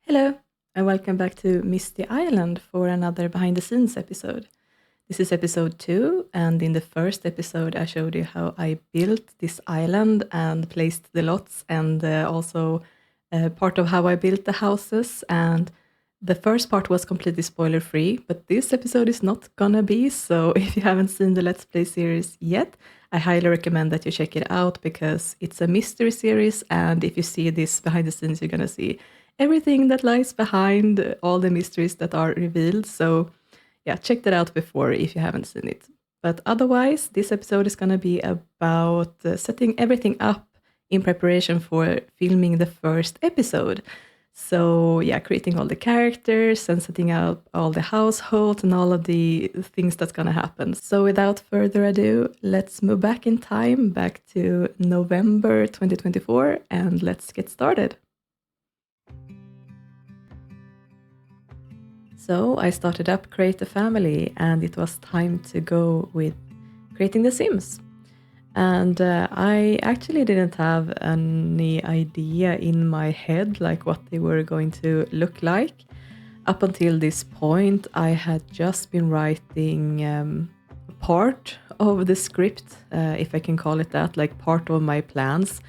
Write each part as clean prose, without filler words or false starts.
Hello, and welcome back to Misty Island for another behind the scenes episode. This is episode 2, and in the first episode, I showed you how I built this island and placed the lots, and also part of how I built the houses. And the first part was completely spoiler free, but this episode is not gonna be. So if you haven't seen the Let's Play series yet, I highly recommend that you check it out because it's a mystery series. And if you see this behind the scenes, you're gonna see everything that lies behind all the mysteries that are revealed. So yeah, check that out before if you haven't seen it. But otherwise, this episode is going to be about setting everything up in preparation for filming the first episode. So yeah, creating all the characters and setting up all the household and all of the things that's going to happen. So without further ado, let's move back in time, back to November 2024, and let's get started. So I started up Create a Family, and it was time to go with creating the Sims. And I actually didn't have any idea in my head like what they were going to look like. Up until this point, I had just been writing part of the script, if I can call it that, like part of my plans,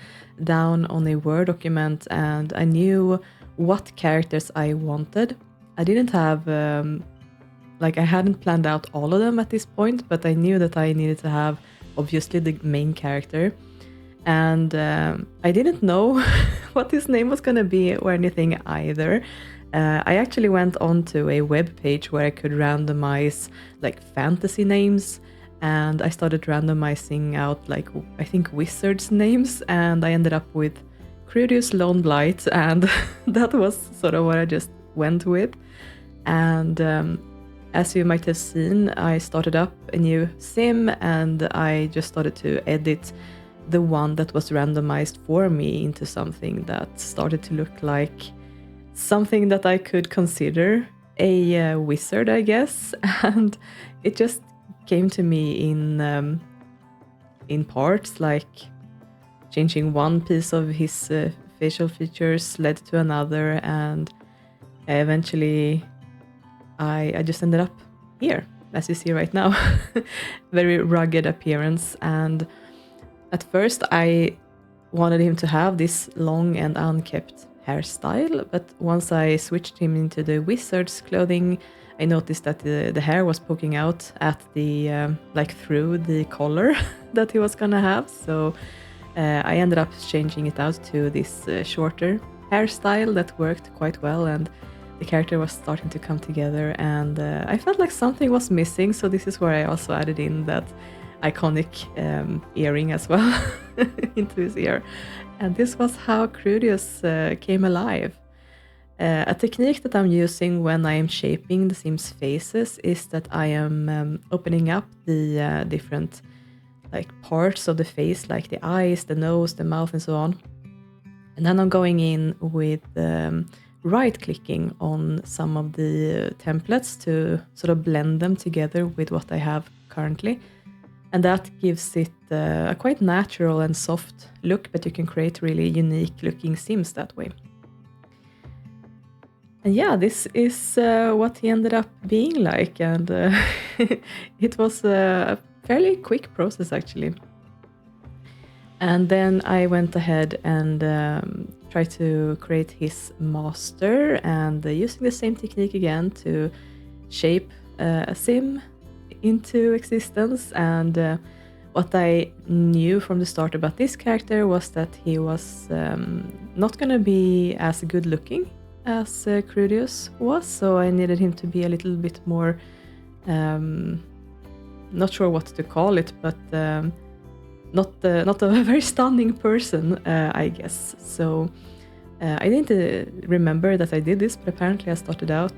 down on a Word document, and I knew what characters I wanted. I didn't have, I hadn't planned out all of them at this point, but I knew that I needed to have, obviously, the main character. And I didn't know what his name was going to be or anything either. I actually went onto a web page where I could randomize like fantasy names, and I started randomizing out I think wizards names, and I ended up with Krudius Loneblight, and that was sort of what I just went with. And as you might have seen, I started up a new sim, and I just started to edit the one that was randomized for me into something that started to look like something that I could consider a wizard, I guess. And it just came to me in parts, like changing one piece of his facial features led to another, and eventually I just ended up here, as you see right now. Very rugged appearance, and at first I wanted him to have this long and unkept hairstyle, but once I switched him into the wizard's clothing, I noticed that the hair was poking out at the through the collar that he was gonna have. So I ended up changing it out to this shorter hairstyle that worked quite well, and the character was starting to come together, and I felt like something was missing, so this is where I also added in that iconic earring as well into his ear. And this was how Krudius came alive. A technique that I'm using when I am shaping the Sims' faces is that I am opening up the different parts of the face, like the eyes, the nose, the mouth, and so on. And then I'm going in with right-clicking on some of the templates to sort of blend them together with what I have currently. And that gives it a quite natural and soft look, but you can create really unique-looking Sims that way. And yeah, this is what he ended up being like, and it was a fairly quick process, actually. And then I went ahead and tried to create his master, and using the same technique again to shape a sim into existence. And what I knew from the start about this character was that he was not going to be as good looking as Krudius was, so I needed him to be a little bit more, not sure what to call it, but not a very stunning person, I guess. So I didn't remember that I did this, but apparently I started out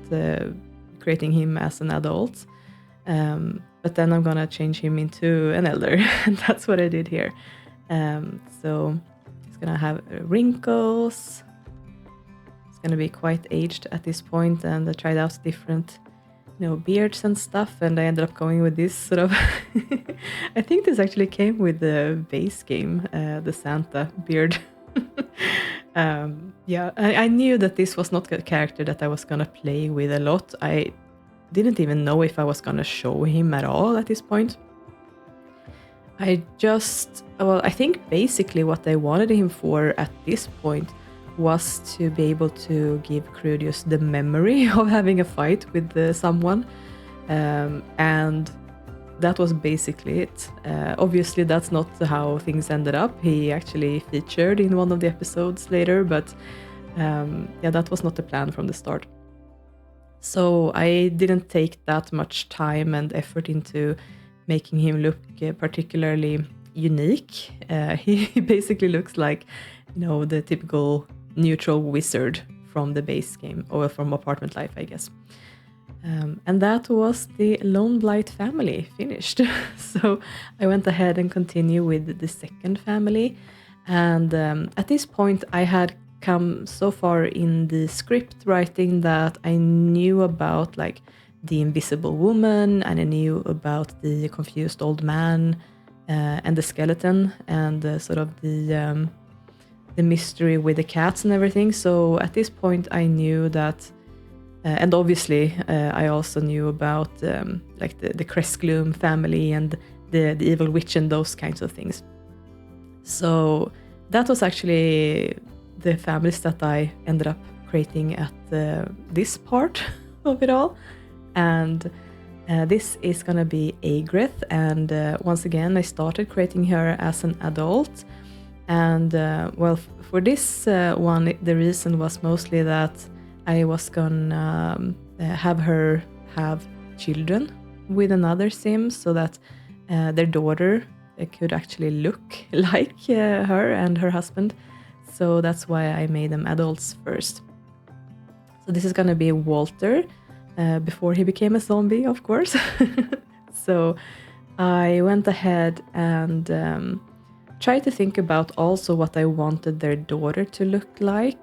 creating him as an adult. But then I'm gonna change him into an elder, and that's what I did here. So he's gonna have wrinkles. He's gonna be quite aged at this point, and I tried out different beards and stuff, and I ended up going with this sort of I think this actually came with the base game, the Santa beard. Yeah, I knew that this was not a character that I was gonna play with a lot. I didn't even know if I was gonna show him at all at this point. I think basically what I wanted him for at this point was to be able to give Krudius the memory of having a fight with someone. And that was basically it. Obviously, that's not how things ended up. He actually featured in one of the episodes later, but yeah, that was not the plan from the start. So I didn't take that much time and effort into making him look particularly unique. He basically looks like, the typical neutral wizard from the base game, or from Apartment Life, I guess. And that was the Loneblight family finished. So I went ahead and continued with the second family. And at this point, I had come so far in the script writing that I knew about like the invisible woman, and I knew about the confused old man and the skeleton, and sort of the mystery with the cats and everything. So at this point, I knew that. And obviously, I also knew about like the Crestgloom family and the evil witch and those kinds of things. So that was actually the families that I ended up creating at this part of it all. And this is going to be Agrith. And once again, I started creating her as an adult. And well, for this one, the reason was mostly that I was gonna have her have children with another sim, so that their daughter could actually look like her and her husband. So that's why I made them adults first. So this is gonna be Walter, before he became a zombie, of course. So I went ahead and tried to think about also what I wanted their daughter to look like.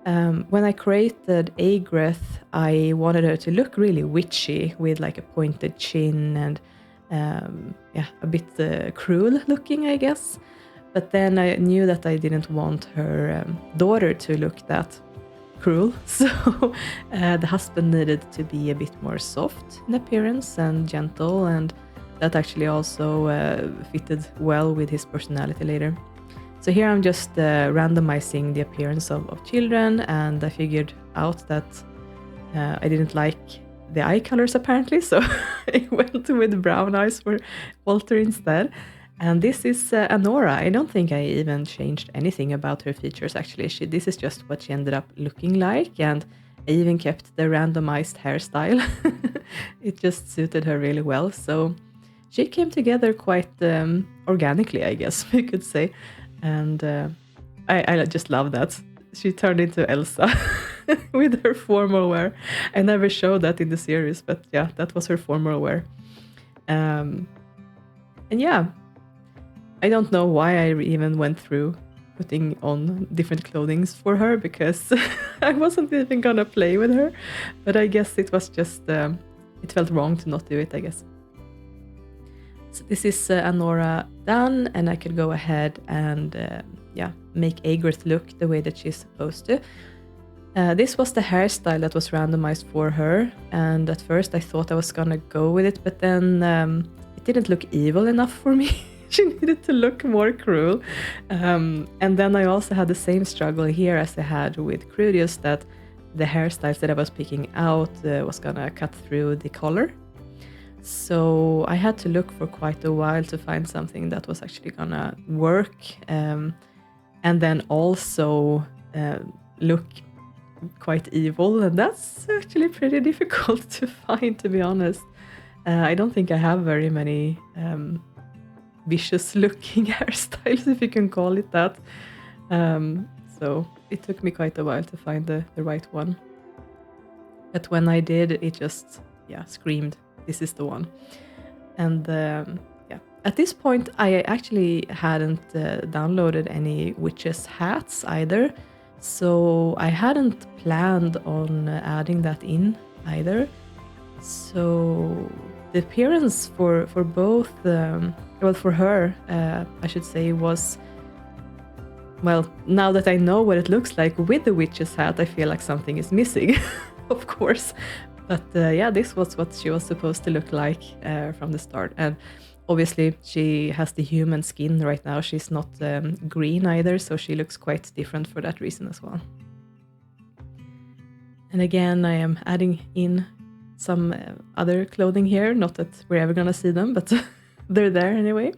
When I created Agrith, I wanted her to look really witchy, with like a pointed chin and a bit cruel looking, I guess. But then I knew that I didn't want her daughter to look that cruel. So the husband needed to be a bit more soft in appearance and gentle, and that actually also fitted well with his personality later. So here I'm just randomizing the appearance of children, and I figured out that I didn't like the eye colors apparently, so I went with brown eyes for Walter instead. And this is Anora. I don't think I even changed anything about her features actually. This is just what she ended up looking like, and I even kept the randomized hairstyle. It just suited her really well, so she came together quite organically, I guess we could say. And I just love that. She turned into Elsa with her formal wear. I never showed that in the series, but yeah, that was her formal wear. And yeah, I don't know why I even went through putting on different clothing for her, because I wasn't even gonna play with her. But I guess it was just, it felt wrong to not do it, I guess. So this is Anora done, and I could go ahead and make Agrith look the way that she's supposed to. This was the hairstyle that was randomized for her, and at first I thought I was gonna go with it, but then it didn't look evil enough for me. She needed to look more cruel. And then I also had the same struggle here as I had with Krudius, that the hairstyles that I was picking out was gonna cut through the collar. So I had to look for quite a while to find something that was actually gonna work, and then also look quite evil, and that's actually pretty difficult to find, to be honest. I don't think I have very many vicious looking hairstyles, if you can call it that. So it took me quite a while to find the right one. But when I did, it just screamed, this is the one. And at this point I actually hadn't downloaded any witches hats either, so I hadn't planned on adding that in either. So the appearance for both for her, I should say, was well, now that I know what it looks like with the witch's hat, I feel like something is missing, of course. But yeah, this was what she was supposed to look like from the start. And obviously she has the human skin right now. She's not green either, so she looks quite different for that reason as well. And again, I am adding in some other clothing here. Not that we're ever gonna see them, but they're there anyway.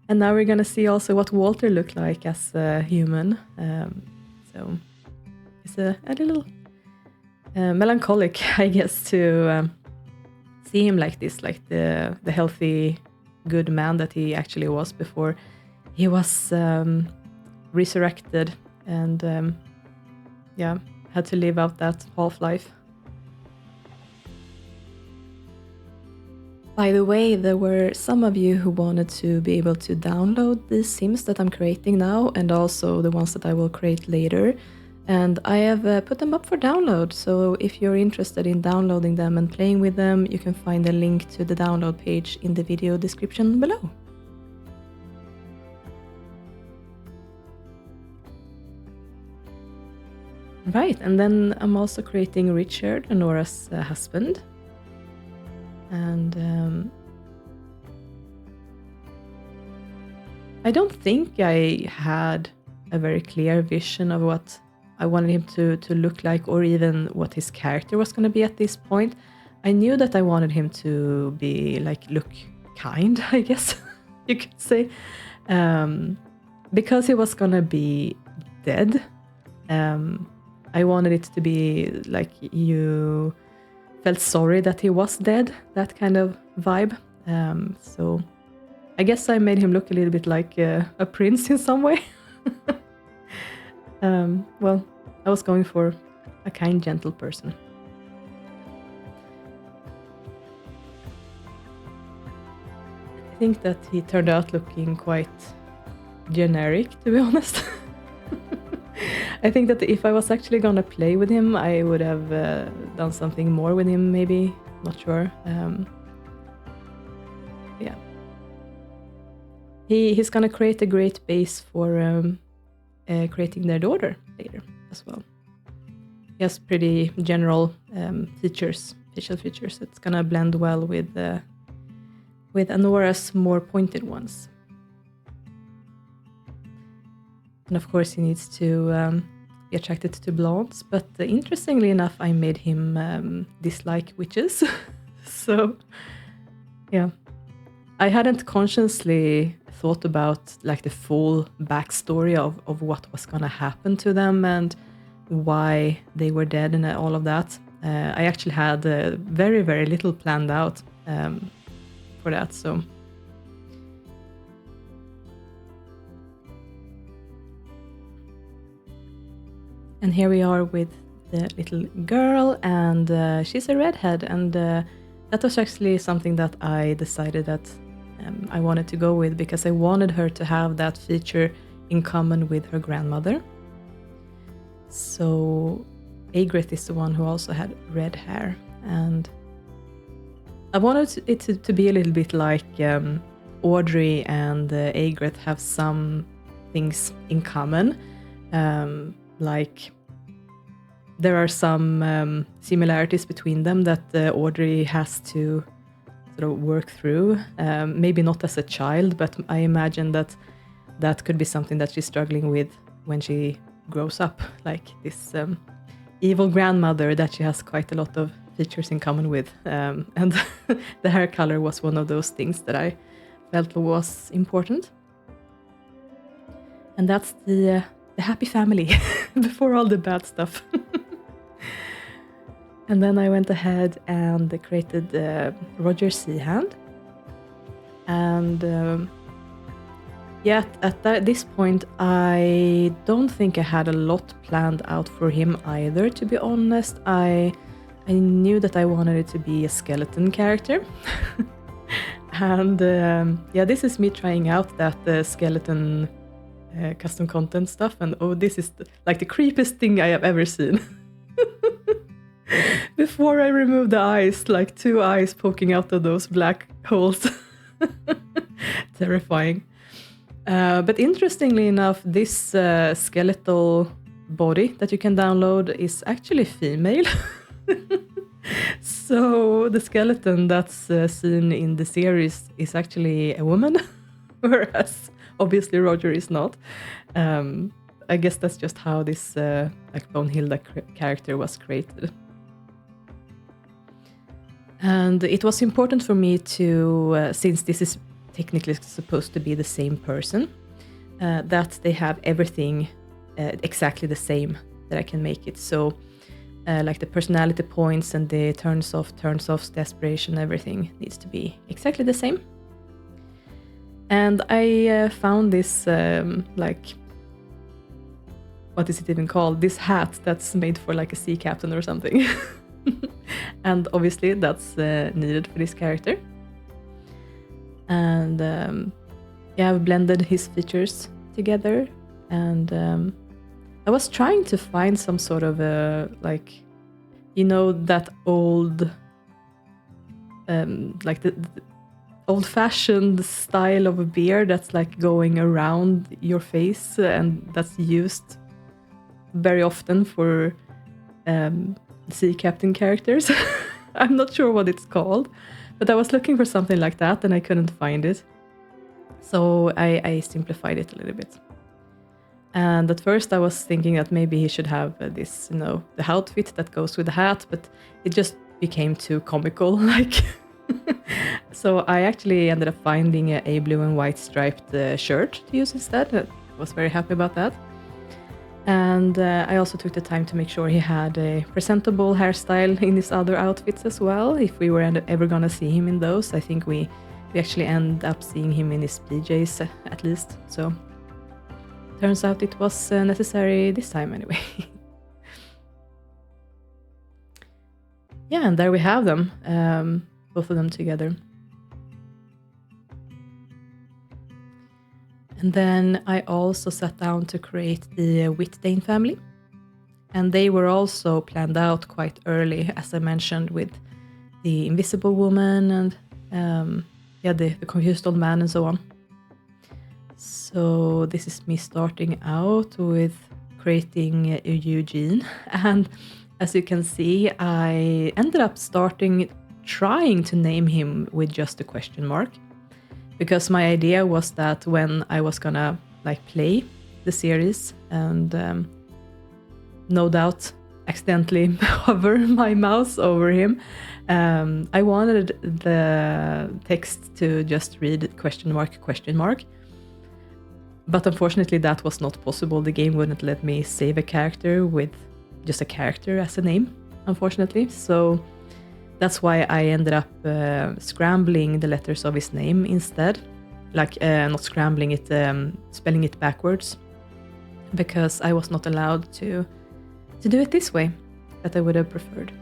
And now we're gonna see also what Walter looked like as a human. So it's a little melancholic, I guess, to see him like this, like the healthy, good man that he actually was before he was resurrected and yeah, had to live out that half-life. By the way, there were some of you who wanted to be able to download these Sims that I'm creating now, and also the ones that I will create later. And I have put them up for download, so if you're interested in downloading them and playing with them, you can find a link to the download page in the video description below. Right, and then I'm also creating Richard, Nora's husband. And I don't think I had a very clear vision of what I wanted him to look like, or even what his character was going to be at this point. I knew that I wanted him to be like, look kind, I guess you could say, because he was going to be dead. I wanted it to be like you felt sorry that he was dead, that kind of vibe. So I guess I made him look a little bit like a prince in some way. Well, I was going for a kind, gentle person. I think that he turned out looking quite generic, to be honest. I think that if I was actually gonna play with him, I would have done something more with him, maybe. Not sure. Yeah. He's gonna create a great base for creating their daughter later as well. He has pretty general facial features. It's gonna blend well with Anora's more pointed ones. And of course, he needs to be attracted to blondes. But interestingly enough, I made him dislike witches. So, yeah. I hadn't consciously thought about like the full backstory of what was going to happen to them and why they were dead and all of that. I actually had very, very little planned out for that. So. And here we are with the little girl, and she's a redhead, and that was actually something that I decided that I wanted to go with, because I wanted her to have that feature in common with her grandmother. So Aigret is the one who also had red hair, and I wanted it to be a little bit like Audrey and Aigret have some things in common. Like there are some similarities between them that Audrey has to sort of work through. Maybe not as a child, but I imagine that could be something that she's struggling with when she grows up. Like this evil grandmother that she has quite a lot of features in common with. And the hair color was one of those things that I felt was important. And that's the happy family before all the bad stuff. And then I went ahead and created Roger Seahand. And yeah, at this point, I don't think I had a lot planned out for him either, to be honest. I knew that I wanted it to be a skeleton character. And yeah, this is me trying out that skeleton custom content stuff, and oh, this is like the creepiest thing I have ever seen. Before I removed the eyes, like 2 eyes poking out of those black holes. Terrifying. But interestingly enough, this skeletal body that you can download is actually female. So the skeleton that's seen in the series is actually a woman, whereas obviously Roger is not. I guess that's just how this like Bonehilda character was created. And it was important for me to, since this is technically supposed to be the same person, that they have everything exactly the same, that I can make it. So like the personality points and the turns offs, the aspiration, everything needs to be exactly the same. And I found this like, what is it even called? This hat that's made for like a sea captain or something. And obviously that's needed for this character. And yeah, I've blended his features together. And I was trying to find some sort of like, you know, that old, like the old-fashioned style of a beard that's like going around your face, and that's used very often for sea captain characters. I'm not sure what it's called, but I was looking for something like that and I couldn't find it. So I simplified it a little bit. And at first I was thinking that maybe he should have this, you know, the outfit that goes with the hat, but it just became too comical, like. So I actually ended up finding a blue and white striped shirt to use instead. I was very happy about that. And I also took the time to make sure he had a presentable hairstyle in his other outfits as well. If we were ever gonna see him in those, I think we actually end up seeing him in his PJs at least. So turns out it was necessary this time anyway. Yeah, and there we have them, both of them together. And then I also sat down to create the Witdane family. And they were also planned out quite early, as I mentioned, with the invisible woman and yeah, the confused old man and so on. So this is me starting out with creating Eugene. And as you can see, I ended up trying to name him with just a question mark. Because my idea was that when I was gonna like play the series and no doubt accidentally hover my mouse over him, I wanted the text to just read question mark. But unfortunately that was not possible. The game wouldn't let me save a character with just a character as a name, unfortunately. So that's why I ended up scrambling the letters of his name instead. Like, not scrambling it, spelling it backwards. Because I was not allowed to do it this way, that I would have preferred.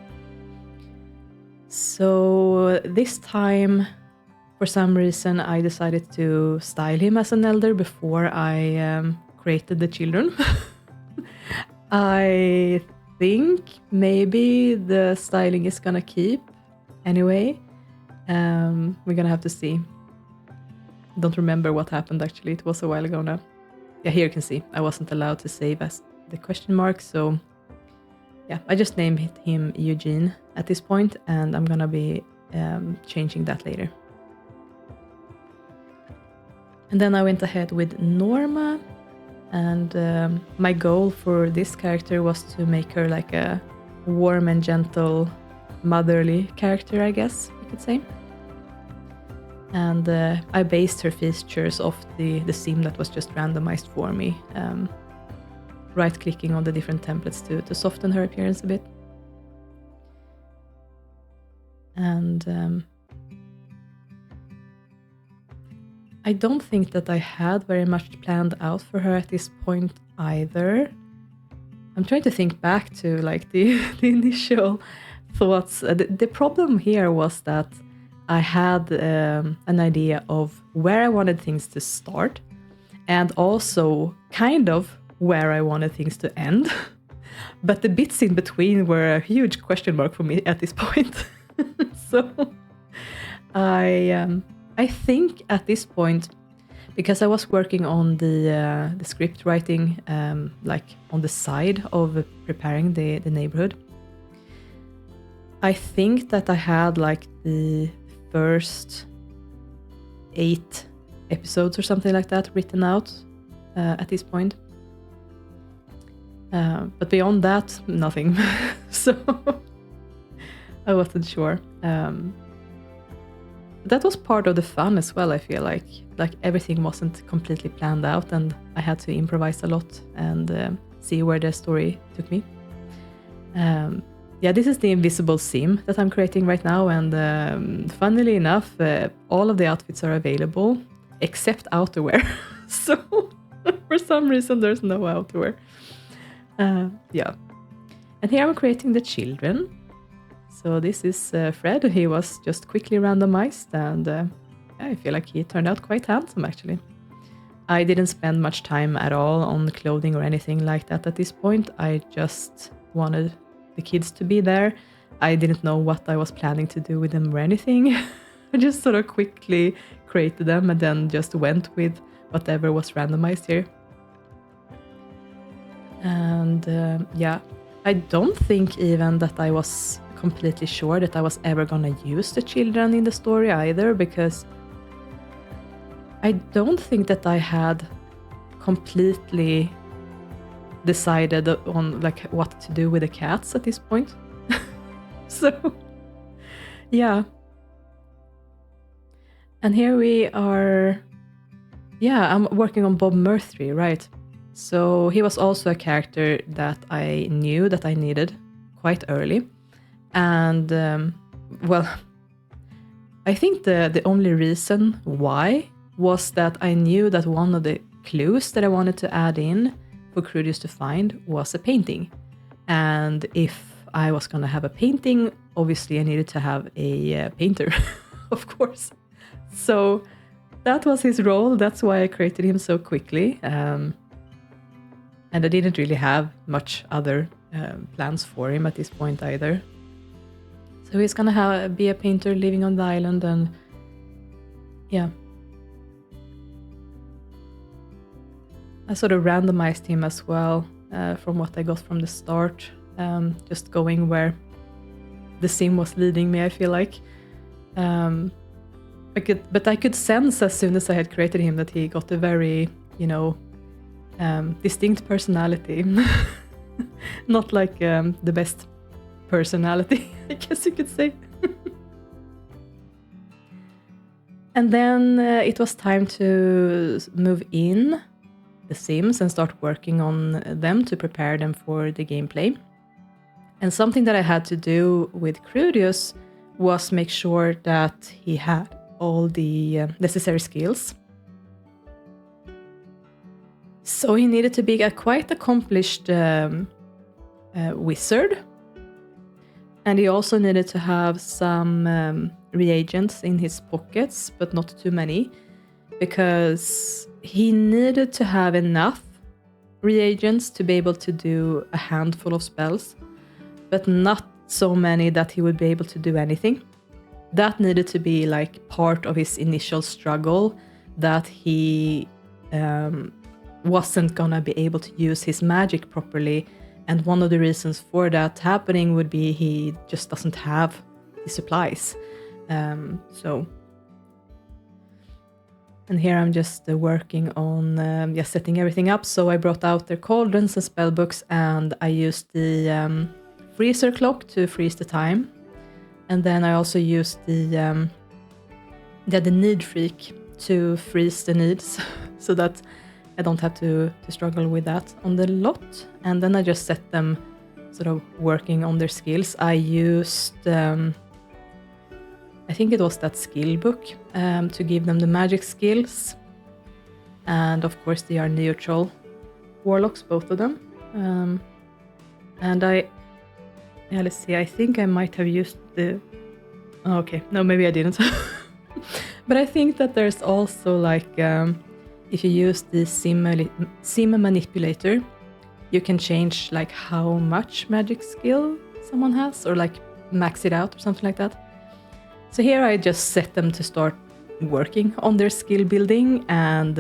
So this time, for some reason, I decided to style him as an elder before I created the children. I think maybe the styling is gonna keep anyway. We're gonna have to see. Don't remember what happened actually, it was a while ago now. Yeah, here you can see I wasn't allowed to save as the question mark, so yeah, I just named him Eugene at this point, and I'm gonna be changing that later. And then I went ahead with Norma, and my goal for this character was to make her like a warm and gentle, motherly character, I guess you could say. And I based her features off the sim that was just randomized for me, right-clicking on the different templates to soften her appearance a bit. And I don't think that I had very much planned out for her at this point either. I'm trying to think back to like the initial thoughts. The problem here was that I had an idea of where I wanted things to start, and also kind of where I wanted things to end. But the bits in between were a huge question mark for me at this point. So I think at this point, because I was working on the script writing, like on the side of preparing the neighborhood. I think that I had like the first 8 episodes or something like that written out at this point. But beyond that, nothing. So I wasn't sure. That was part of the fun as well, I feel like. Like everything wasn't completely planned out and I had to improvise a lot and see where the story took me. Yeah, this is the invisible sim that I'm creating right now, and funnily enough, all of the outfits are available except outerwear. So for some reason there's no outerwear. Yeah. And here I'm creating the children. So this is Fred. He was just quickly randomized, and I feel like he turned out quite handsome actually. I didn't spend much time at all on clothing or anything like that at this point. I just wanted the kids to be there. I didn't know what I was planning to do with them or anything. I just sort of quickly created them and then just went with whatever was randomized here. And yeah, I don't think even that I was completely sure that I was ever gonna use the children in the story either, because I don't think that I had completely decided on like what to do with the cats at this point. So yeah. And here we are. Yeah, I'm working on Bob Murtry, right? So he was also a character that I knew that I needed quite early. And well, I think the only reason why was that I knew that one of the clues that I wanted to add in for Krudius to find was a painting. And if I was going to have a painting, obviously I needed to have a painter, of course. So that was his role. That's why I created him so quickly. And I didn't really have much other plans for him at this point either. So he's gonna be a painter living on the island, and yeah. I sort of randomized him as well from what I got from the start, just going where the sim was leading me, I feel like. But I could sense as soon as I had created him that he got a very, distinct personality. Not like the best personality, I guess you could say. And then it was time to move in the Sims and start working on them to prepare them for the gameplay. And something that I had to do with Krudius was make sure that he had all the necessary skills. So he needed to be a quite accomplished wizard. And he also needed to have some reagents in his pockets, but not too many, because he needed to have enough reagents to be able to do a handful of spells, but not so many that he would be able to do anything. That needed to be like part of his initial struggle, that he wasn't gonna be able to use his magic properly. And one of the reasons for that happening would be he just doesn't have the supplies. And here I'm just working on just setting everything up. So I brought out their cauldrons and spell books, and I used the freezer clock to freeze the time. And then I also used the need freak to freeze the needs, so that I don't have to struggle with that on the lot. And then I just set them sort of working on their skills. I used, I think it was that skill book to give them the magic skills. And of course they are neutral warlocks, both of them. And let's see, I think I might have used the... Oh, okay, no, maybe I didn't. But I think that there's also like... if you use the sim manipulator, you can change like how much magic skill someone has, or like max it out or something like that. So here I just set them to start working on their skill building and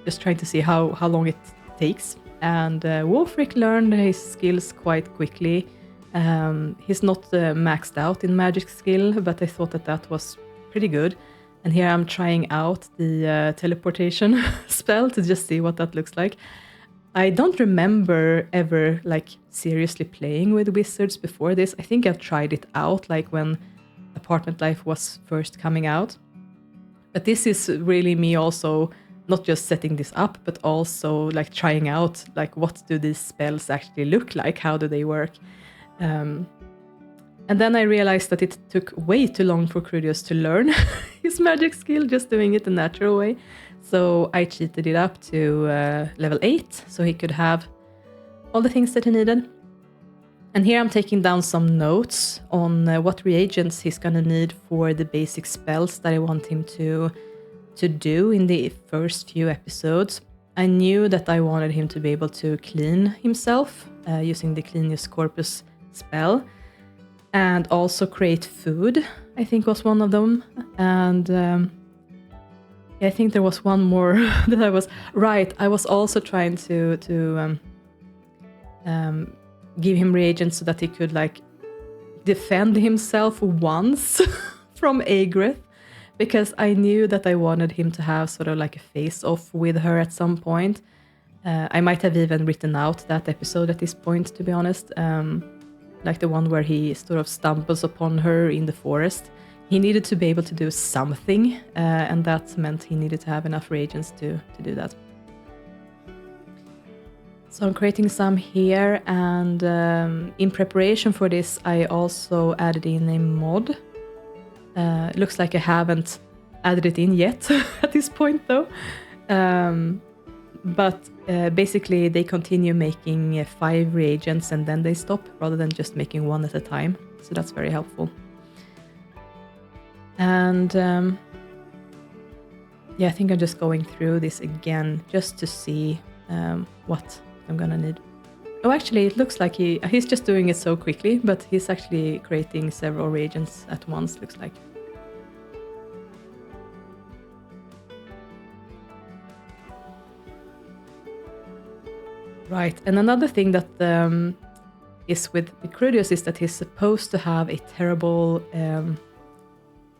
just trying to see how long it takes. And Wulfric learned his skills quite quickly. He's not maxed out in magic skill, but I thought that was pretty good. And here I'm trying out the teleportation spell to just see what that looks like. I don't remember ever like seriously playing with wizards before this. I think I've tried it out like when Apartment Life was first coming out. But this is really me also not just setting this up, but also like trying out like what do these spells actually look like? How do they work? And then I realized that it took way too long for Krudius to learn his magic skill, just doing it the natural way. So I cheated it up to level 8, so he could have all the things that he needed. And here I'm taking down some notes on what reagents he's gonna need for the basic spells that I want him to do in the first few episodes. I knew that I wanted him to be able to clean himself using the Cleanius Corpus spell. And also create food, I think was one of them. And I think there was one more that I was... Right, I was also trying to give him reagents so that he could like defend himself once from Agrith. Because I knew that I wanted him to have sort of like a face-off with her at some point. I might have even written out that episode at this point, to be honest. Like the one where he sort of stumbles upon her in the forest. He needed to be able to do something, and that meant he needed to have enough reagents to do that. So I'm creating some here, and in preparation for this I also added in a mod. It looks like I haven't added it in yet at this point though. But basically they continue making 5 reagents and then they stop, rather than just making 1 at a time. So that's very helpful. And yeah, I think I'm just going through this again just to see what I'm gonna need. Oh, actually, it looks like he's just doing it so quickly, but he's actually creating several reagents at once, looks like. Right, and another thing that is with Krudius is that he's supposed to have a terrible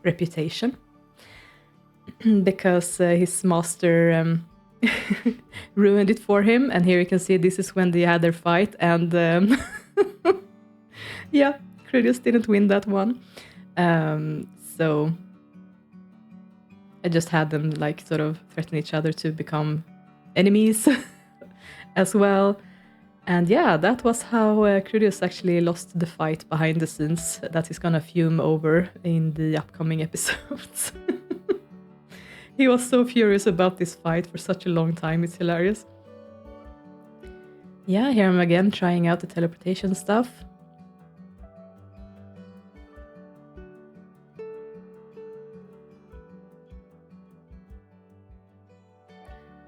reputation because his master ruined it for him. And here you can see this is when they had their fight, and yeah, Krudius didn't win that one. So I just had them like sort of threaten each other to become enemies as well. And yeah, that was how Krudius actually lost the fight behind the scenes that he's gonna fume over in the upcoming episodes. He was so furious about this fight for such a long time, it's hilarious. Yeah, here I'm again trying out the teleportation stuff.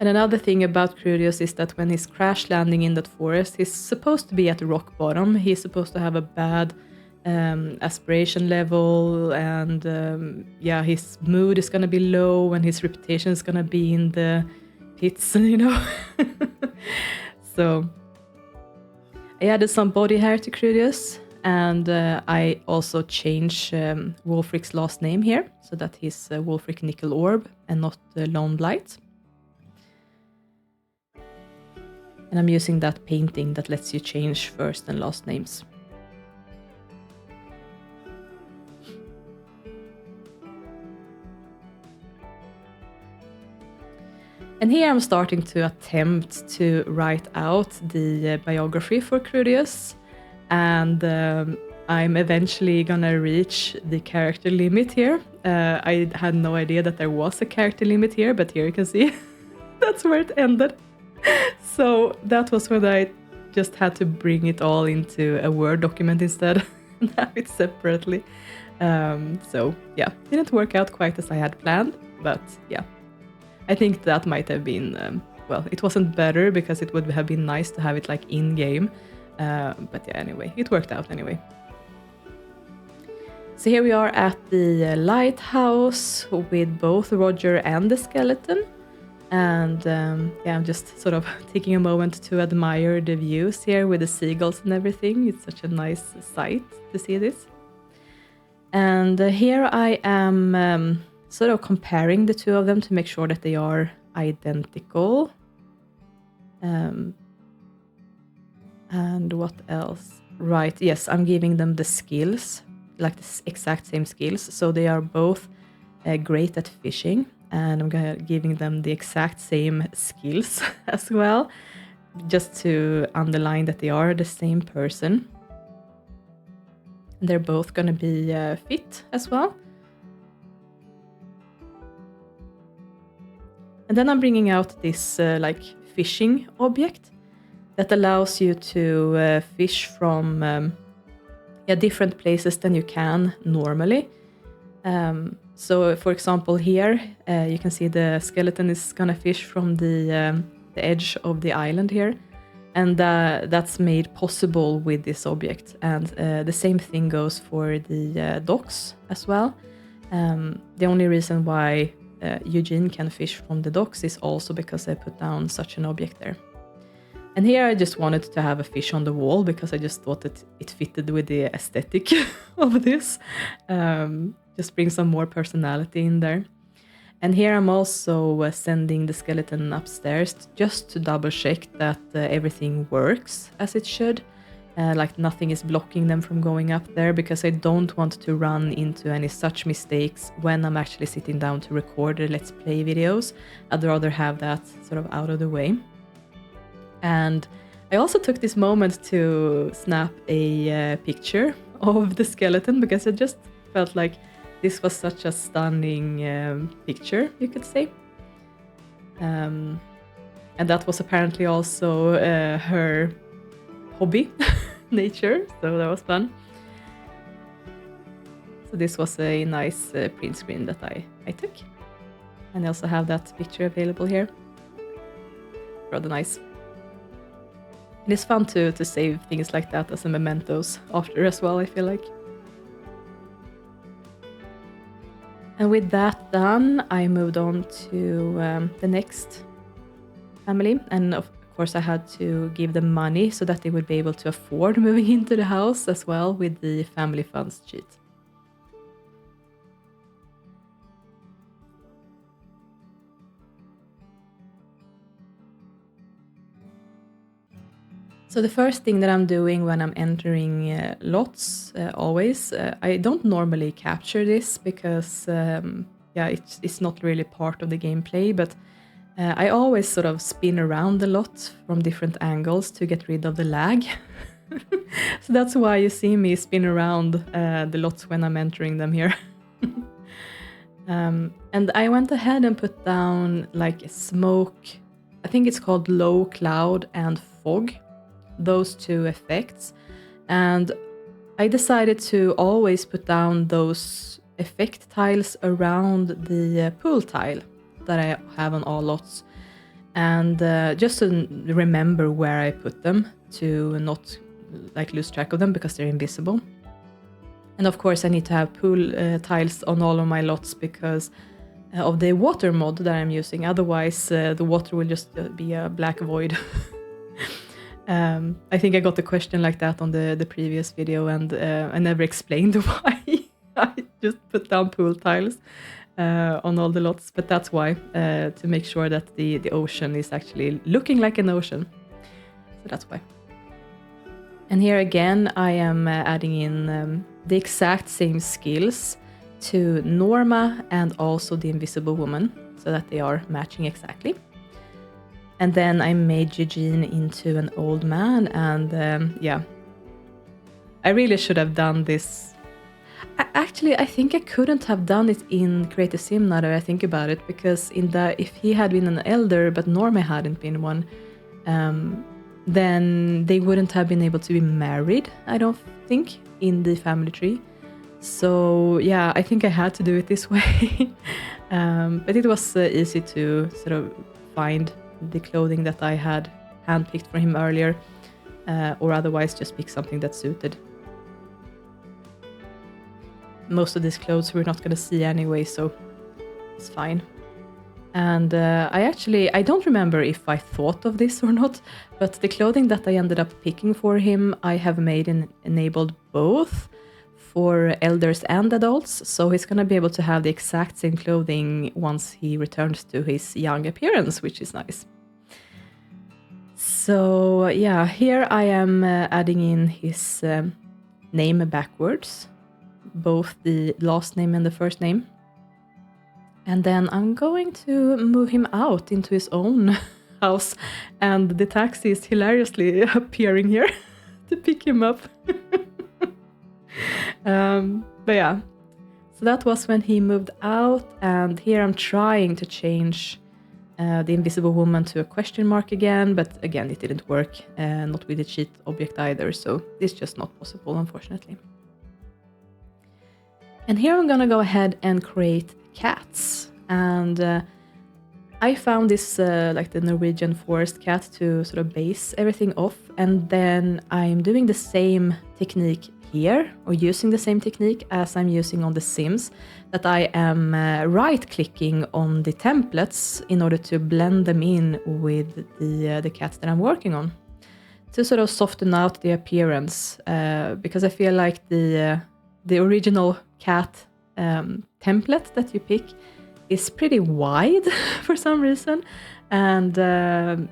And another thing about Krudius is that when he's crash landing in that forest, he's supposed to be at rock bottom. He's supposed to have a bad aspiration level, and yeah, his mood is gonna be low and his reputation is gonna be in the pits, you know. So I added some body hair to Krudius, and I also changed Wulfric's last name here so that he's Wulfric Nickel Orb and not Loneblight. And I'm using that painting that lets you change first and last names. And here I'm starting to attempt to write out the biography for Krudius. And I'm eventually gonna reach the character limit here. I had no idea that there was a character limit here, but here you can see that's where it ended. So that was when I just had to bring it all into a Word document instead and have it separately. So yeah, didn't work out quite as I had planned, but yeah. I think that might have been, well, it wasn't better because it would have been nice to have it like in-game. But yeah, anyway, it worked out anyway. So here we are at the lighthouse with both Roger and the skeleton. And yeah, I'm just sort of taking a moment to admire the views here with the seagulls and everything. It's such a nice sight to see this. And here I am sort of comparing the two of them to make sure that they are identical. And what else? Right, yes, I'm giving them the skills, like the exact same skills. So they are both great at fishing. And I'm giving them the exact same skills as well, just to underline that they are the same person. They're both going to be fit as well. And then I'm bringing out this like fishing object that allows you to fish from different places than you can normally. So, for example, here you can see the skeleton is gonna fish from the edge of the island here, and that's made possible with this object. And the same thing goes for the docks as well. The only reason why Eugene can fish from the docks is also because I put down such an object there. And here I just wanted to have a fish on the wall because I just thought that it fitted with the aesthetic of this. Just bring some more personality in there. And here I'm also sending the skeleton upstairs just to double check that everything works as it should. Like nothing is blocking them from going up there, because I don't want to run into any such mistakes when I'm actually sitting down to record the Let's Play videos. I'd rather have that sort of out of the way. And I also took this moment to snap a picture of the skeleton, because I just felt like this was such a stunning picture, you could say. And that was apparently also her hobby, nature, so that was fun. So this was a nice print screen that I took. And I also have that picture available here. Rather nice. And it's fun to save things like that as a mementos after as well, I feel like. And with that done, I moved on to the next family. And of course, I had to give them money so that they would be able to afford moving into the house as well with the family funds cheat. So the first thing that I'm doing when I'm entering lots, always, I don't normally capture this because, it's not really part of the gameplay, but I always sort of spin around a lot from different angles to get rid of the lag. So that's why you see me spin around the lots when I'm entering them here. And I went ahead and put down like a smoke, I think it's called low cloud and fog. Those two effects, and I decided to always put down those effect tiles around the pool tile that I have on all lots, and just to remember where I put them to not like lose track of them because they're invisible. And of course I need to have pool tiles on all of my lots because of the water mod that I'm using, otherwise the water will just be a black void. I think I got a question like that on the previous video, and I never explained why I just put down pool tiles on all the lots, but that's why, to make sure that the ocean is actually looking like an ocean. So that's why. And here again, I am adding in the exact same skills to Norma and also the Invisible Woman, so that they are matching exactly. And then I made Eugene into an old man, and I really should have done this. Actually, I think I couldn't have done it in Create a Sim now that I think about it, because if he had been an elder but Norma hadn't been one, then they wouldn't have been able to be married, I don't think, in the family tree. So yeah, I think I had to do it this way. But it was easy to sort of find the clothing that I had handpicked for him earlier, or otherwise just pick something that suited. most of these clothes we're not going to see anyway, so it's fine. And I don't remember if I thought of this or not, but the clothing that I ended up picking for him, I have made and enabled both for elders and adults, so he's going to be able to have the exact same clothing once he returns to his young appearance, which is nice. So yeah, here I am adding in his name backwards, both the last name and the first name. And then I'm going to move him out into his own house, and the taxi is hilariously appearing here to pick him up. But yeah, so that was when he moved out, and here I'm trying to change the invisible woman to a question mark again, but again it didn't work, not with the cheat object either, so it's just not possible, unfortunately. And here I'm gonna go ahead and create cats, and I found this like the Norwegian forest cat to sort of base everything off, and then I'm doing the same technique here, or using the same technique as I'm using on The Sims, that I am right-clicking on the templates in order to blend them in with the cats that I'm working on, to sort of soften out the appearance, because I feel like the original cat template that you pick is pretty wide for some reason, and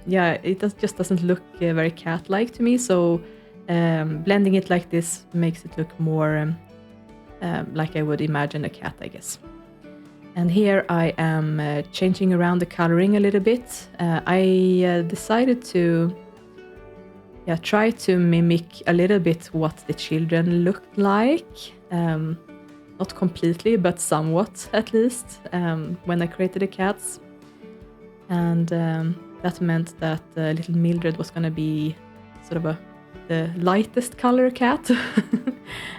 yeah, it just doesn't look very cat-like to me, so blending it like this makes it look more like I would imagine a cat, I guess. And here I am changing around the coloring a little bit. I decided to try to mimic a little bit what the children looked like. Not completely, but somewhat at least, when I created the cats. And that meant that little Mildred was going to be sort of the lightest color cat.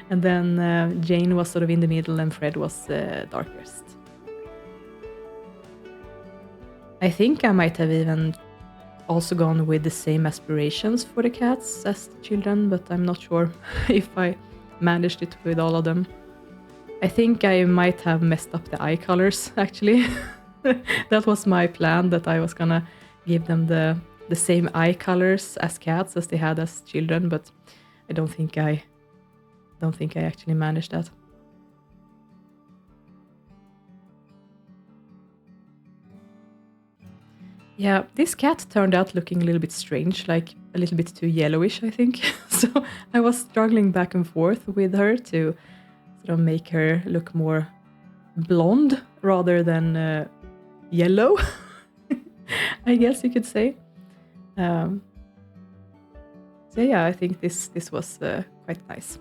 And then Jane was sort of in the middle, and Fred was darkest. I think I might have even also gone with the same aspirations for the cats as the children, but I'm not sure if I managed it with all of them. I think I might have messed up the eye colors, actually. That was my plan, that I was gonna give them the same eye colors as cats as they had as children, but I don't think I actually managed that. Yeah, this cat turned out looking a little bit strange, like a little bit too yellowish, I think. So I was struggling back and forth with her to sort of make her look more blonde rather than yellow, I guess you could say. So yeah, I think this was quite nice.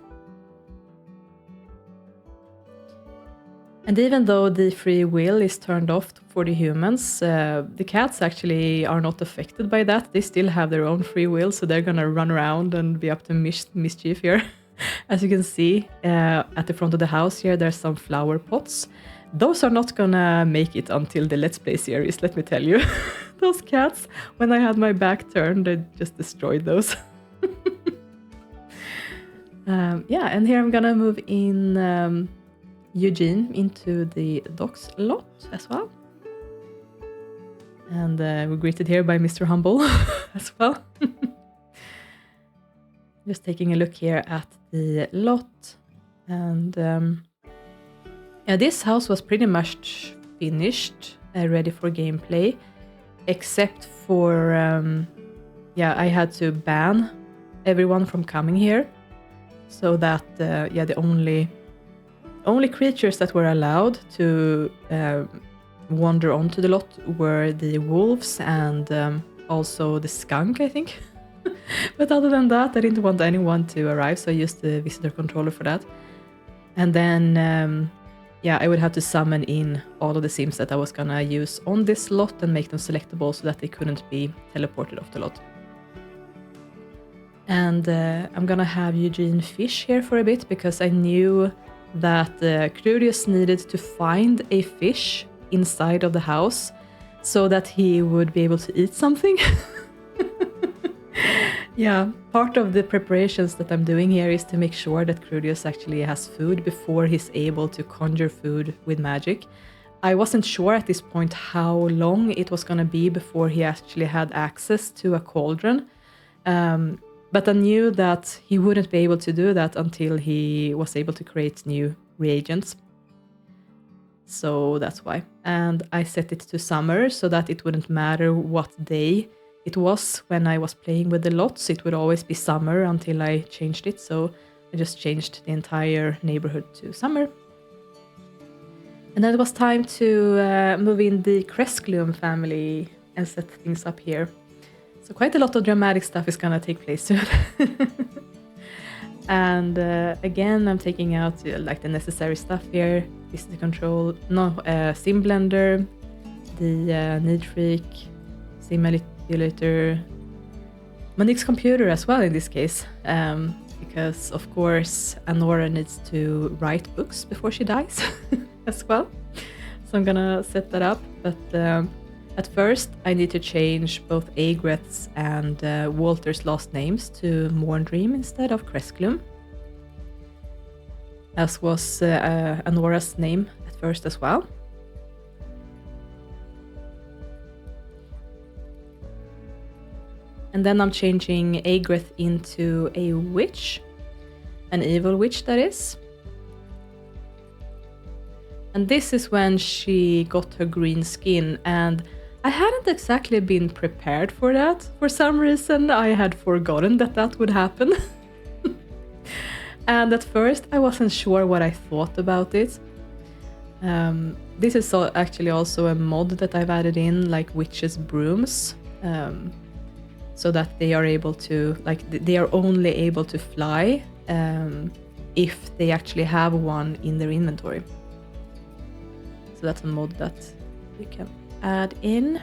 And even though the free will is turned off for the humans, the cats actually are not affected by that. They still have their own free will, so they're gonna run around and be up to mischief here. As you can see, at the front of the house here, there's some flower pots. Those are not gonna make it until the Let's Play series, let me tell you. Those cats, when I had my back turned, they just destroyed those. Yeah, and here I'm gonna move in Eugene into the docks lot as well. And we're greeted here by Mr. Humble as well. Just taking a look here at the lot. And yeah, this house was pretty much finished, ready for gameplay, except for, yeah, I had to ban everyone from coming here, so that, yeah, the only creatures that were allowed to wander onto the lot were the wolves and also the skunk, I think. But other than that, I didn't want anyone to arrive, so I used the visitor controller for that. And then, yeah, I would have to summon in all of the Sims that I was gonna use on this lot and make them selectable so that they couldn't be teleported off the lot. And I'm gonna have Eugene fish here for a bit, because I knew that Krudius needed to find a fish inside of the house so that he would be able to eat something. Yeah, part of the preparations that I'm doing here is to make sure that Krudius actually has food before he's able to conjure food with magic. I wasn't sure at this point how long it was going to be before he actually had access to a cauldron. But I knew that he wouldn't be able to do that until he was able to create new reagents. So that's why. And I set it to summer so that it wouldn't matter what day it was when I was playing with the lots. It would always be summer until I changed it. So I just changed the entire neighborhood to summer. And then it was time to move in the Crestgloom family and set things up here. So quite a lot of dramatic stuff is gonna take place soon. And again, I'm taking out like the necessary stuff here. Visitor control, sim blender, the need freak, sim manipulator, Monique's computer as well in this case. Because of course Anora needs to write books before she dies as well. So I'm gonna set that up, but at first I need to change both Agreth's and Walter's last names to Morndream instead of Crestgloom, as was Anora's name at first as well. And then I'm changing Agreth into a witch, an evil witch that is. And this is when she got her green skin, and I hadn't exactly been prepared for that. For some reason, I had forgotten that that would happen. And at first, I wasn't sure what I thought about it. This is actually also a mod that I've added in, like witches' brooms, so that they are able to, like, they are only able to fly if they actually have one in their inventory. So that's a mod that you can add in.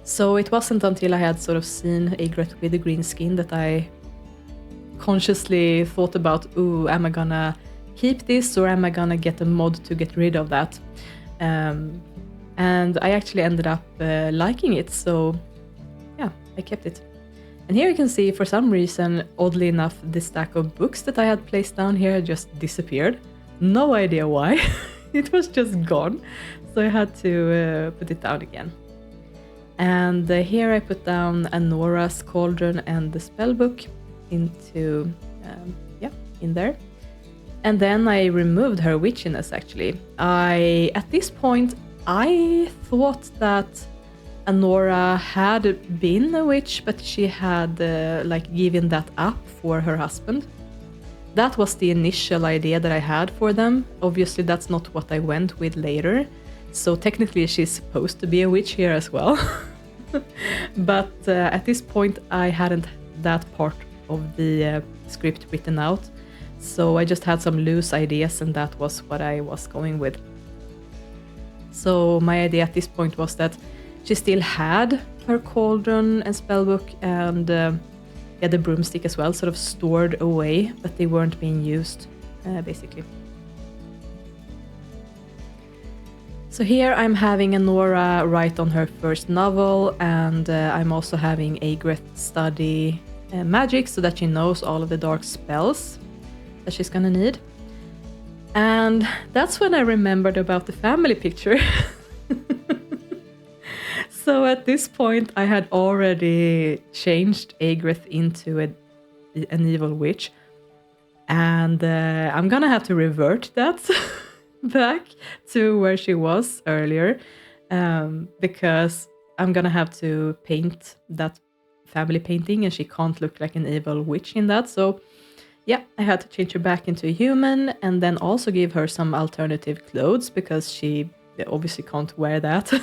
So it wasn't until I had sort of seen Agreth with the green skin that I consciously thought about, ooh, am I gonna keep this or am I gonna get a mod to get rid of that? And I actually ended up liking it, so yeah, I kept it. And here you can see, for some reason, oddly enough, the stack of books that I had placed down here just disappeared. No idea why. It was just gone. So I had to put it down again. And here I put down Anora's cauldron and the spellbook into, in there. And then I removed her witchiness, actually. At this point, I thought that Anora had been a witch, but she had given that up for her husband. That was the initial idea that I had for them. Obviously, that's not what I went with later. So technically, she's supposed to be a witch here as well. But at this point, I hadn't that part of the script written out. So I just had some loose ideas, and that was what I was going with. So my idea at this point was that she still had her cauldron and spellbook and the broomstick as well, sort of stored away, but they weren't being used, basically. So here I'm having Anora write on her first novel, and I'm also having Agreth study magic so that she knows all of the dark spells that she's gonna need. And that's when I remembered about the family picture. So at this point, I had already changed Agreth into an evil witch. And I'm gonna have to revert that back to where she was earlier. Because I'm gonna have to paint that family painting, and she can't look like an evil witch in that. So yeah, I had to change her back into a human, and then also give her some alternative clothes, because she obviously can't wear that.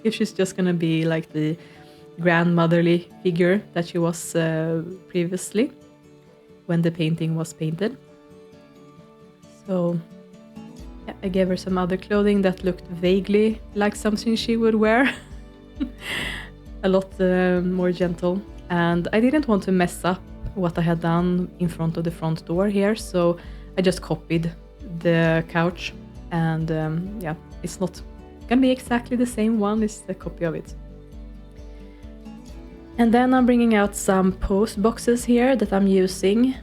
If she's just gonna be like the grandmotherly figure that she was previously when the painting was painted. So yeah, I gave her some other clothing that looked vaguely like something she would wear. A lot more gentle. And I didn't want to mess up what I had done in front of the front door here, so I just copied the couch, and it's not gonna be exactly the same one, it's a copy of it. And then I'm bringing out some post boxes here that I'm using.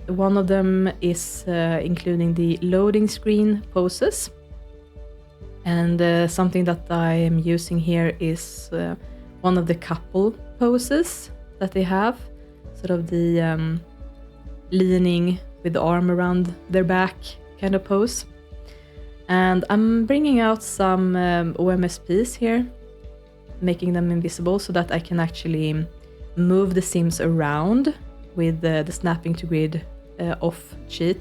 One of them is including the loading screen poses. And something that I am using here is one of the couple poses that they have. Sort of the leaning with the arm around their back kind of pose. And I'm bringing out some OMSPs here, making them invisible so that I can actually move the Sims around with the snapping to grid off cheat.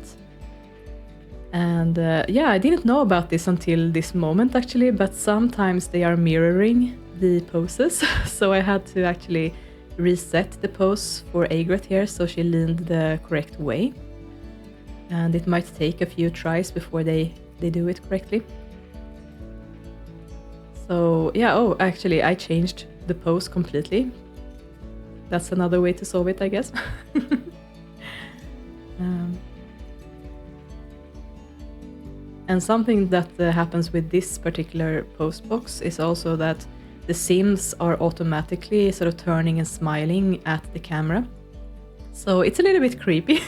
And yeah, I didn't know about this until this moment actually, but sometimes they are mirroring the poses. So I had to actually reset the pose for Aigret here so she leaned the correct way. And it might take a few tries before they do it correctly. So yeah, oh, actually I changed the pose completely. That's another way to solve it, I guess. And something that happens with this particular post box is also that the Sims are automatically sort of turning and smiling at the camera. So it's a little bit creepy.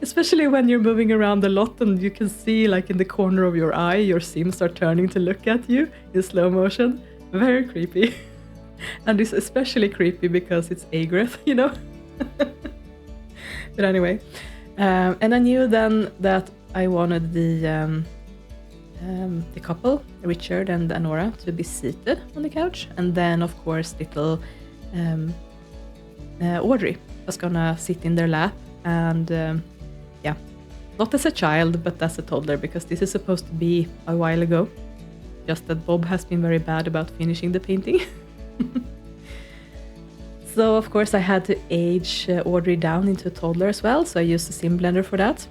Especially when you're moving around a lot and you can see, like in the corner of your eye, your Sims are turning to look at you in slow motion. Very creepy. And it's especially creepy because it's Aigret, you know? But anyway. And I knew then that I wanted the couple, Richard and Anora, to be seated on the couch. And then, of course, little Audrey was gonna sit in their lap. And yeah, not as a child, but as a toddler, because this is supposed to be a while ago. Just that Bob has been very bad about finishing the painting. So, of course, I had to age Audrey down into a toddler as well, so I used the Sim Blender for that.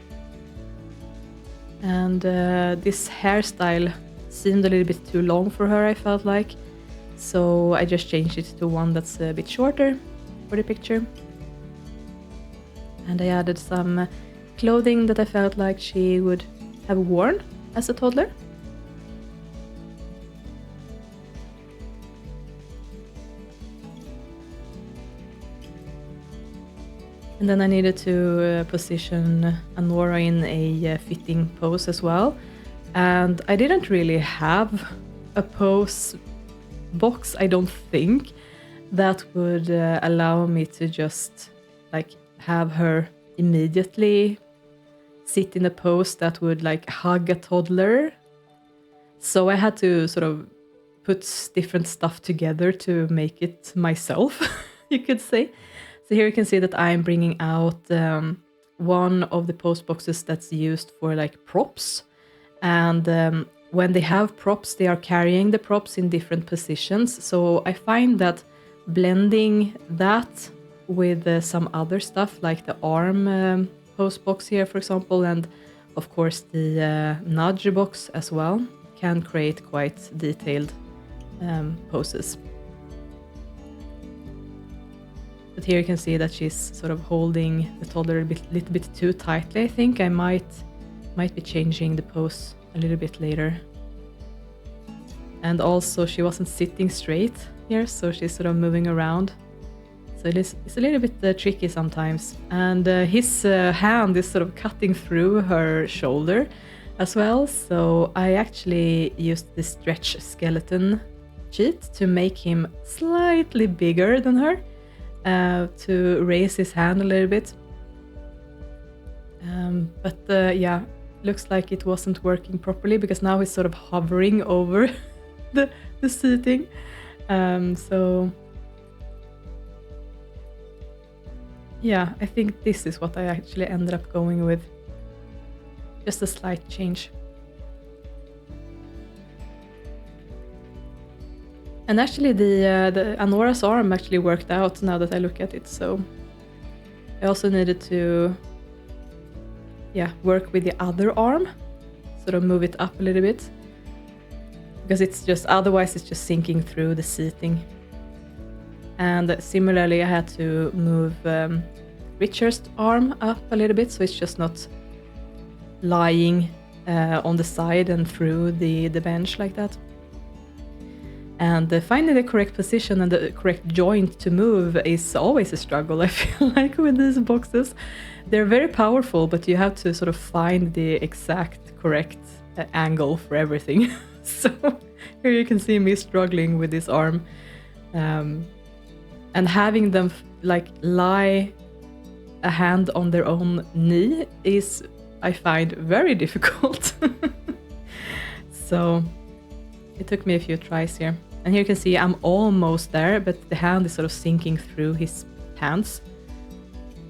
And this hairstyle seemed a little bit too long for her, I felt like. So I just changed it to one that's a bit shorter for the picture. And I added some clothing that I felt like she would have worn as a toddler. And then I needed to position Anora in a fitting pose as well. And I didn't really have a pose box, I don't think, that would allow me to just like have her immediately sit in a pose that would like hug a toddler. So I had to sort of put different stuff together to make it myself, you could say. So here you can see that I'm bringing out one of the post boxes that's used for like props. And when they have props, they are carrying the props in different positions. So I find that blending that with some other stuff like the arm post box here, for example, and of course the nudge box as well, can create quite detailed poses. But here you can see that she's sort of holding the toddler a little bit too tightly, I think. I might be changing the pose a little bit later. And also she wasn't sitting straight here, so she's sort of moving around. So it's a little bit tricky sometimes. And his hand is sort of cutting through her shoulder as well. So I actually used the stretch skeleton cheat to make him slightly bigger than her. To raise his hand a little bit. But yeah, looks like it wasn't working properly because now he's sort of hovering over the seating. So yeah, I think this is what I actually ended up going with. Just a slight change. And actually the Anora's arm actually worked out now that I look at it, so I also needed to work with the other arm, sort of move it up a little bit, because it's just, otherwise it's just sinking through the seating. And similarly I had to move Richard's arm up a little bit, so it's just not lying on the side and through the bench like that. And finding the correct position and the correct joint to move is always a struggle, I feel like, with these boxes. They're very powerful, but you have to sort of find the exact correct angle for everything. So here you can see me struggling with this arm. And having them like lie a hand on their own knee is, I find, very difficult. So it took me a few tries here. And here you can see I'm almost there, but the hand is sort of sinking through his pants.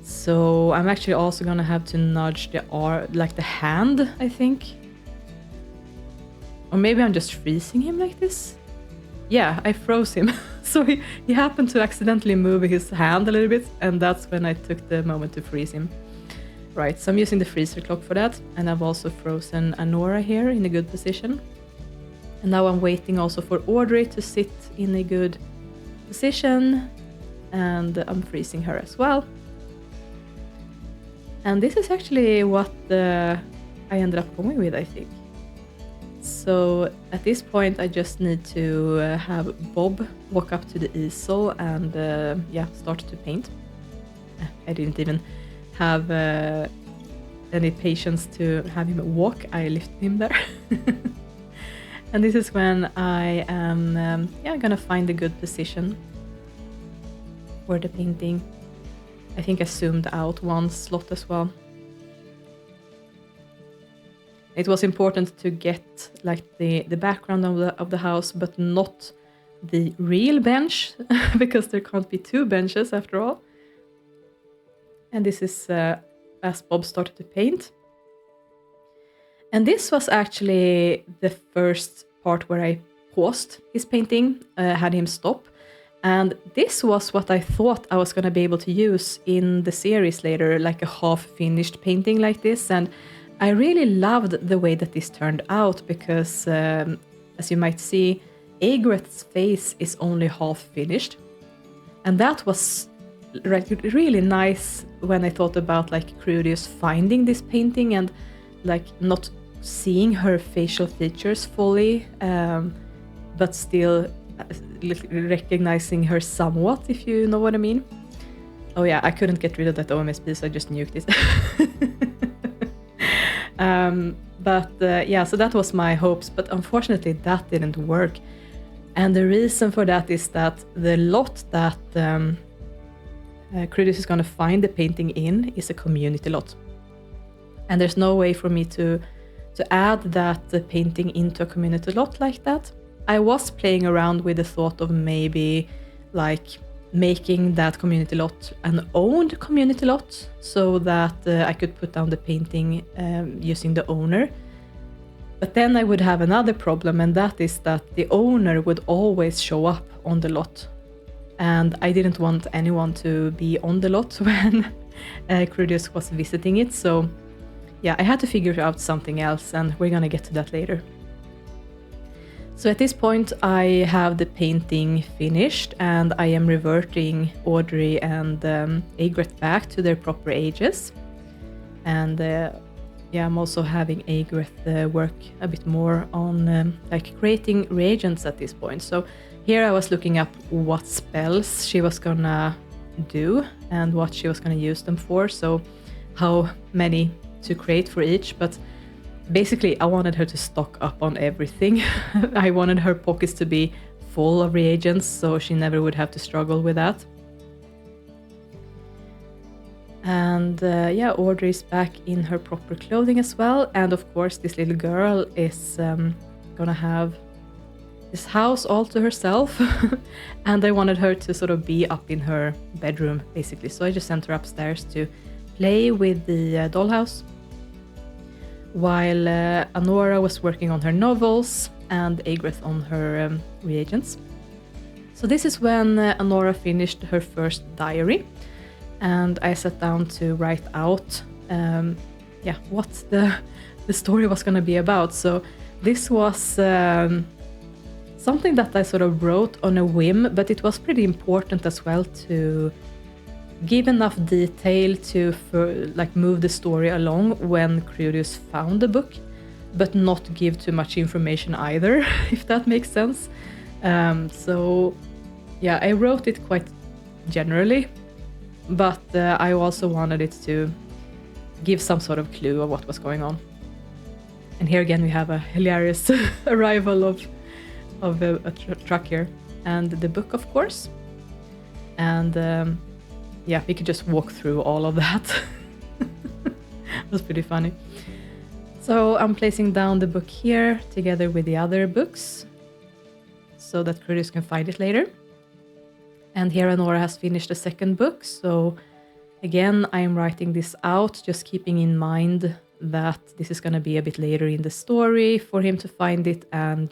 So I'm actually also gonna have to nudge the arm, like the hand, I think. Or maybe I'm just freezing him like this. Yeah, I froze him. So he happened to accidentally move his hand a little bit, and that's when I took the moment to freeze him. Right, so I'm using the freezer clock for that, and I've also frozen Anora here in a good position. And now I'm waiting also for Audrey to sit in a good position, and I'm freezing her as well. And this is actually what I ended up going with, I think. So at this point I just need to have Bob walk up to the easel and start to paint. I didn't even have any patience to have him walk. I lifted him there. And this is when I am gonna find a good position for the painting. I think I zoomed out one slot as well. It was important to get like the background of the house, but not the real bench, because there can't be two benches after all. And this is as Bob started to paint. And this was actually the first part where I paused his painting, had him stop. And this was what I thought I was going to be able to use in the series later, like a half-finished painting like this. And I really loved the way that this turned out because, as you might see, Aigreth's face is only half-finished. And that was really nice when I thought about like Krudius finding this painting and like not seeing her facial features fully, but still recognizing her somewhat, if you know what I mean. Oh yeah, I couldn't get rid of that OMSP, so I just nuked it. So that was my hopes, but unfortunately that didn't work. And the reason for that is that the lot that Krudius is going to find the painting in is a community lot. And there's no way for me to add that painting into a community lot like that. I was playing around with the thought of maybe like making that community lot an owned community lot so that I could put down the painting using the owner. But then I would have another problem, and that is that the owner would always show up on the lot. And I didn't want anyone to be on the lot when Krudius was visiting it. So yeah, I had to figure out something else, and we're gonna get to that later. So at this point I have the painting finished, and I am reverting Audrey and Aigreth back to their proper ages. And I'm also having Aigreth work a bit more on like creating reagents at this point. So here I was looking up what spells she was gonna do and what she was gonna use them for, so how many to create for each. But basically I wanted her to stock up on everything. I wanted her pockets to be full of reagents, so she never would have to struggle with that. And Audrey's back in her proper clothing as well. And of course this little girl is gonna have this house all to herself. And I wanted her to sort of be up in her bedroom basically, so I just sent her upstairs to play with the dollhouse, while Anora was working on her novels and Aigreth on her reagents. So this is when Anora finished her first diary, and I sat down to write out what the story was going to be about. So this was something that I sort of wrote on a whim, but it was pretty important as well to give enough detail to move the story along when Krudius found the book, but not give too much information either, if that makes sense. So yeah, I wrote it quite generally, but I also wanted it to give some sort of clue of what was going on. And here again we have a hilarious arrival of a truck here, and the book, of course. And yeah, we could just walk through all of that. It was pretty funny. So I'm placing down the book here together with the other books so that Krudius can find it later. And here Anora has finished the second book, so again I am writing this out, just keeping in mind that this is going to be a bit later in the story for him to find it and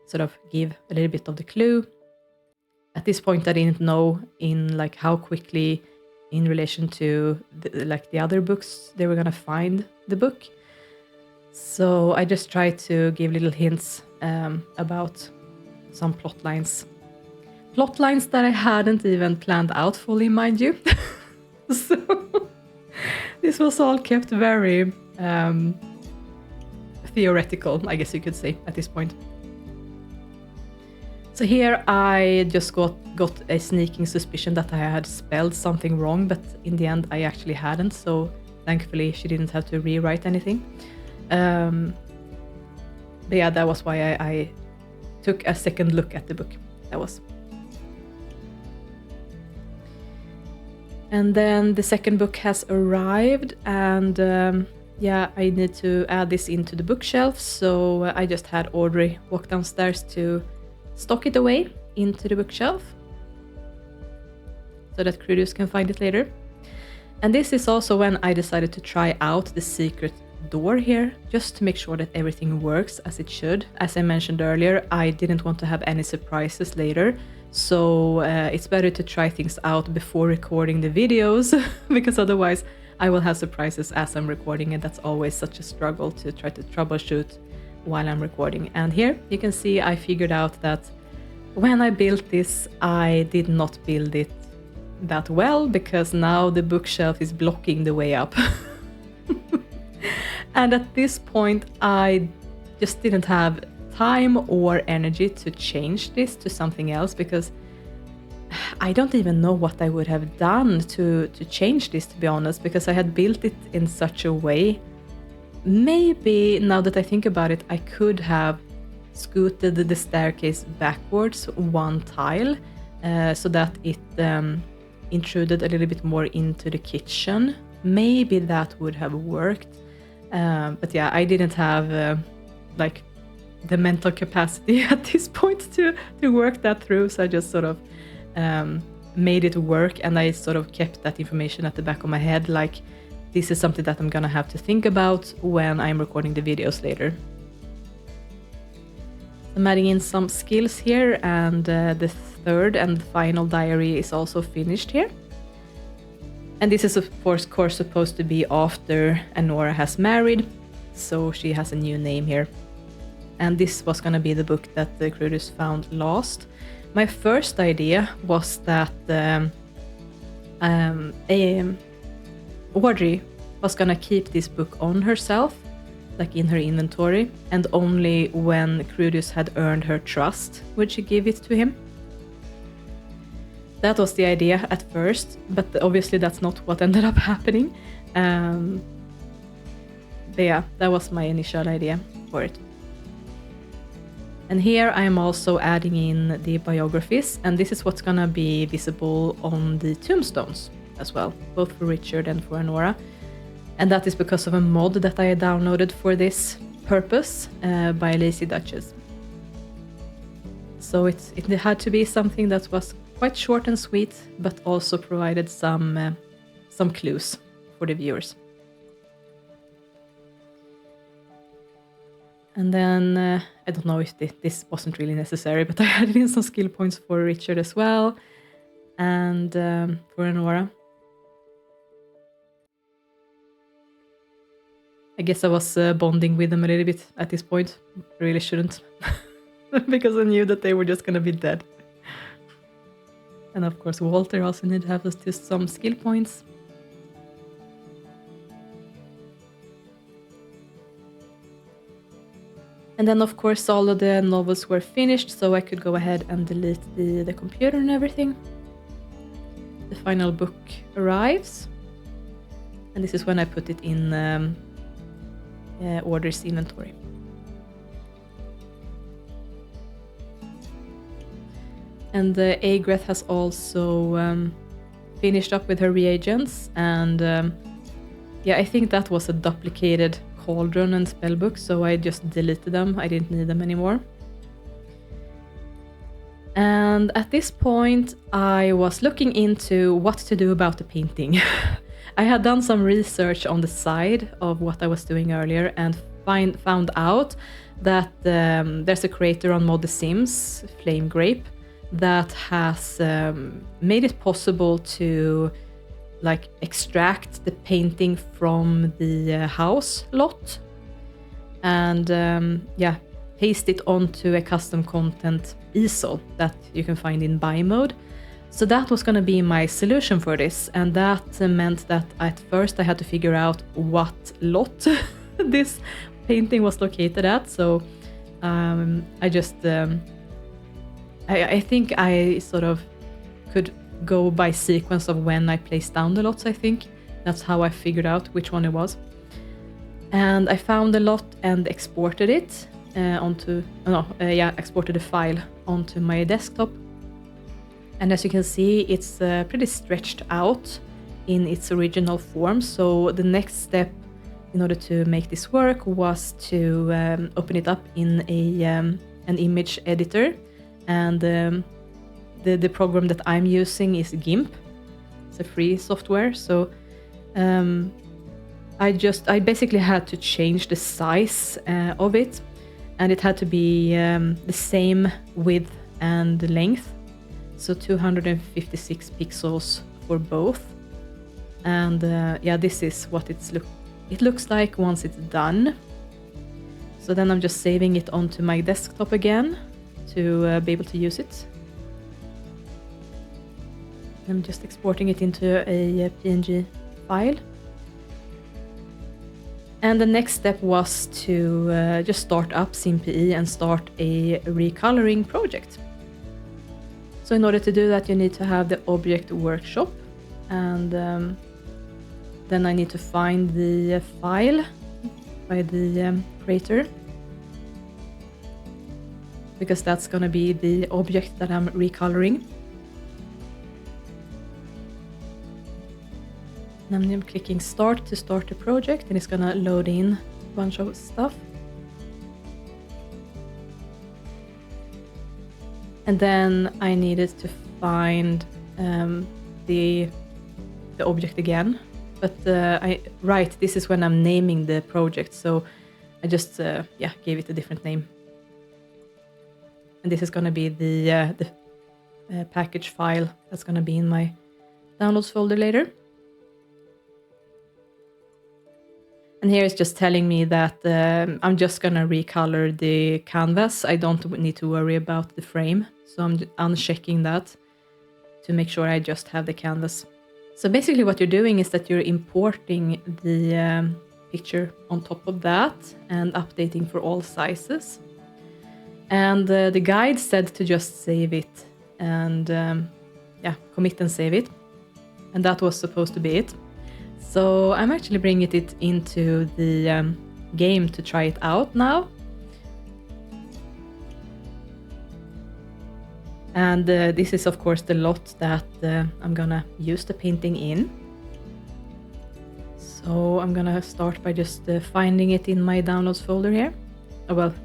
sort of give a little bit of the clue. At this point I didn't know in like how quickly in relation to the other books they were going to find the book. So I just tried to give little hints about some plot lines. Plot lines that I hadn't even planned out fully, mind you. So this was all kept very theoretical, I guess you could say, at this point. So here I just got a sneaking suspicion that I had spelled something wrong, but in the end I actually hadn't, so thankfully she didn't have to rewrite anything. But yeah, that was why I took a second look at the book. That was. And then the second book has arrived, and yeah, I need to add this into the bookshelf, so I just had Audrey walk downstairs to stock it away into the bookshelf so that Krudius can find it later. And this is also when I decided to try out the secret door here, just to make sure that everything works as it should. As I mentioned earlier, I didn't want to have any surprises later, so it's better to try things out before recording the videos, because otherwise I will have surprises as I'm recording, and that's always such a struggle to try to troubleshoot while I'm recording. And here you can see I figured out that when I built this, I did not build it that well, because now the bookshelf is blocking the way up. And at this point I just didn't have time or energy to change this to something else, because I don't even know what I would have done to change this, to be honest, because I had built it in such a way. Maybe, now that I think about it, I could have scooted the staircase backwards one tile so that it intruded a little bit more into the kitchen. Maybe that would have worked. But yeah, I didn't have like the mental capacity at this point to work that through, so I just sort of made it work, and I sort of kept that information at the back of my head, like this is something that I'm gonna have to think about when I'm recording the videos later. I'm adding in some skills here, and the third and final diary is also finished here. And this is of course supposed to be after Anora has married, so she has a new name here. And this was gonna be the book that the Krudius found last. My first idea was that Audrey was gonna keep this book on herself, like in her inventory, and only when Krudius had earned her trust would she give it to him. That was the idea at first, but obviously that's not what ended up happening. But yeah, that was my initial idea for it. And here I am also adding in the biographies, and this is what's gonna be visible on the tombstones as well, both for Richard and for Anora. And that is because of a mod that I downloaded for this purpose by Lazy Duchess. So it had to be something that was quite short and sweet, but also provided some clues for the viewers. And then, I don't know if this wasn't really necessary, but I added in some skill points for Richard as well, and for Anora. I guess I was bonding with them a little bit at this point. I really shouldn't, because I knew that they were just gonna be dead. And of course Walter also needed to have just some skill points. And then of course all of the novels were finished, so I could go ahead and delete the computer and everything. The final book arrives, and this is when I put it in orders inventory. And Agreth has also finished up with her reagents, and yeah, I think that was a duplicated cauldron and spellbook, so I just deleted them. I didn't need them anymore. And at this point, I was looking into what to do about the painting. I had done some research on the side of what I was doing earlier and found out that there's a creator on Mod The Sims, Flame Grape, that has made it possible to like extract the painting from the house lot and yeah, paste it onto a custom content easel that you can find in buy mode. So that was going to be my solution for this, and that meant that at first I had to figure out what lot this painting was located at. So I just I think I sort of could go by sequence of when I placed down the lots. I think that's how I figured out which one it was. And I found the lot and exported it exported the file onto my desktop. And as you can see, it's pretty stretched out in its original form. So the next step in order to make this work was to open it up in an image editor. And the program that I'm using is GIMP. It's a free software. So I basically had to change the size of it, and it had to be the same width and length. So 256 pixels for both. And yeah, this is what it looks like once it's done. So then I'm just saving it onto my desktop again to be able to use it. I'm just exporting it into a PNG file. And the next step was to just start up SimPE and start a recoloring project. So in order to do that, you need to have the object workshop, and then I need to find the file by the creator, because that's going to be the object that I'm recoloring. And I'm clicking start to start the project, and it's going to load in a bunch of stuff. And then I needed to find the object again. But this is when I'm naming the project, so I just gave it a different name. And this is going to be the package file that's going to be in my downloads folder later. And here it's just telling me that I'm just going to recolor the canvas. I don't need to worry about the frame. So I'm unchecking that to make sure I just have the canvas. So basically what you're doing is that you're importing the picture on top of that and updating for all sizes. And the guide said to just save it and commit and save it. And that was supposed to be it. So I'm actually bringing it into the game to try it out now. And this is of course the lot that I'm gonna use the painting in. So I'm gonna start by just finding it in my downloads folder here.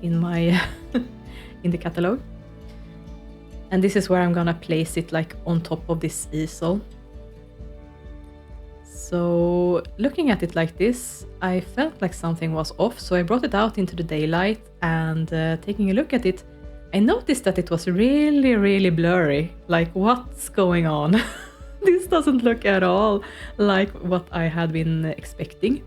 In my in the catalog. And this is where I'm gonna place it like on top of this easel. So looking at it like this, I felt like something was off, so I brought it out into the daylight, and taking a look at it, I noticed that it was really, really blurry. Like, what's going on? This doesn't look at all like what I had been expecting.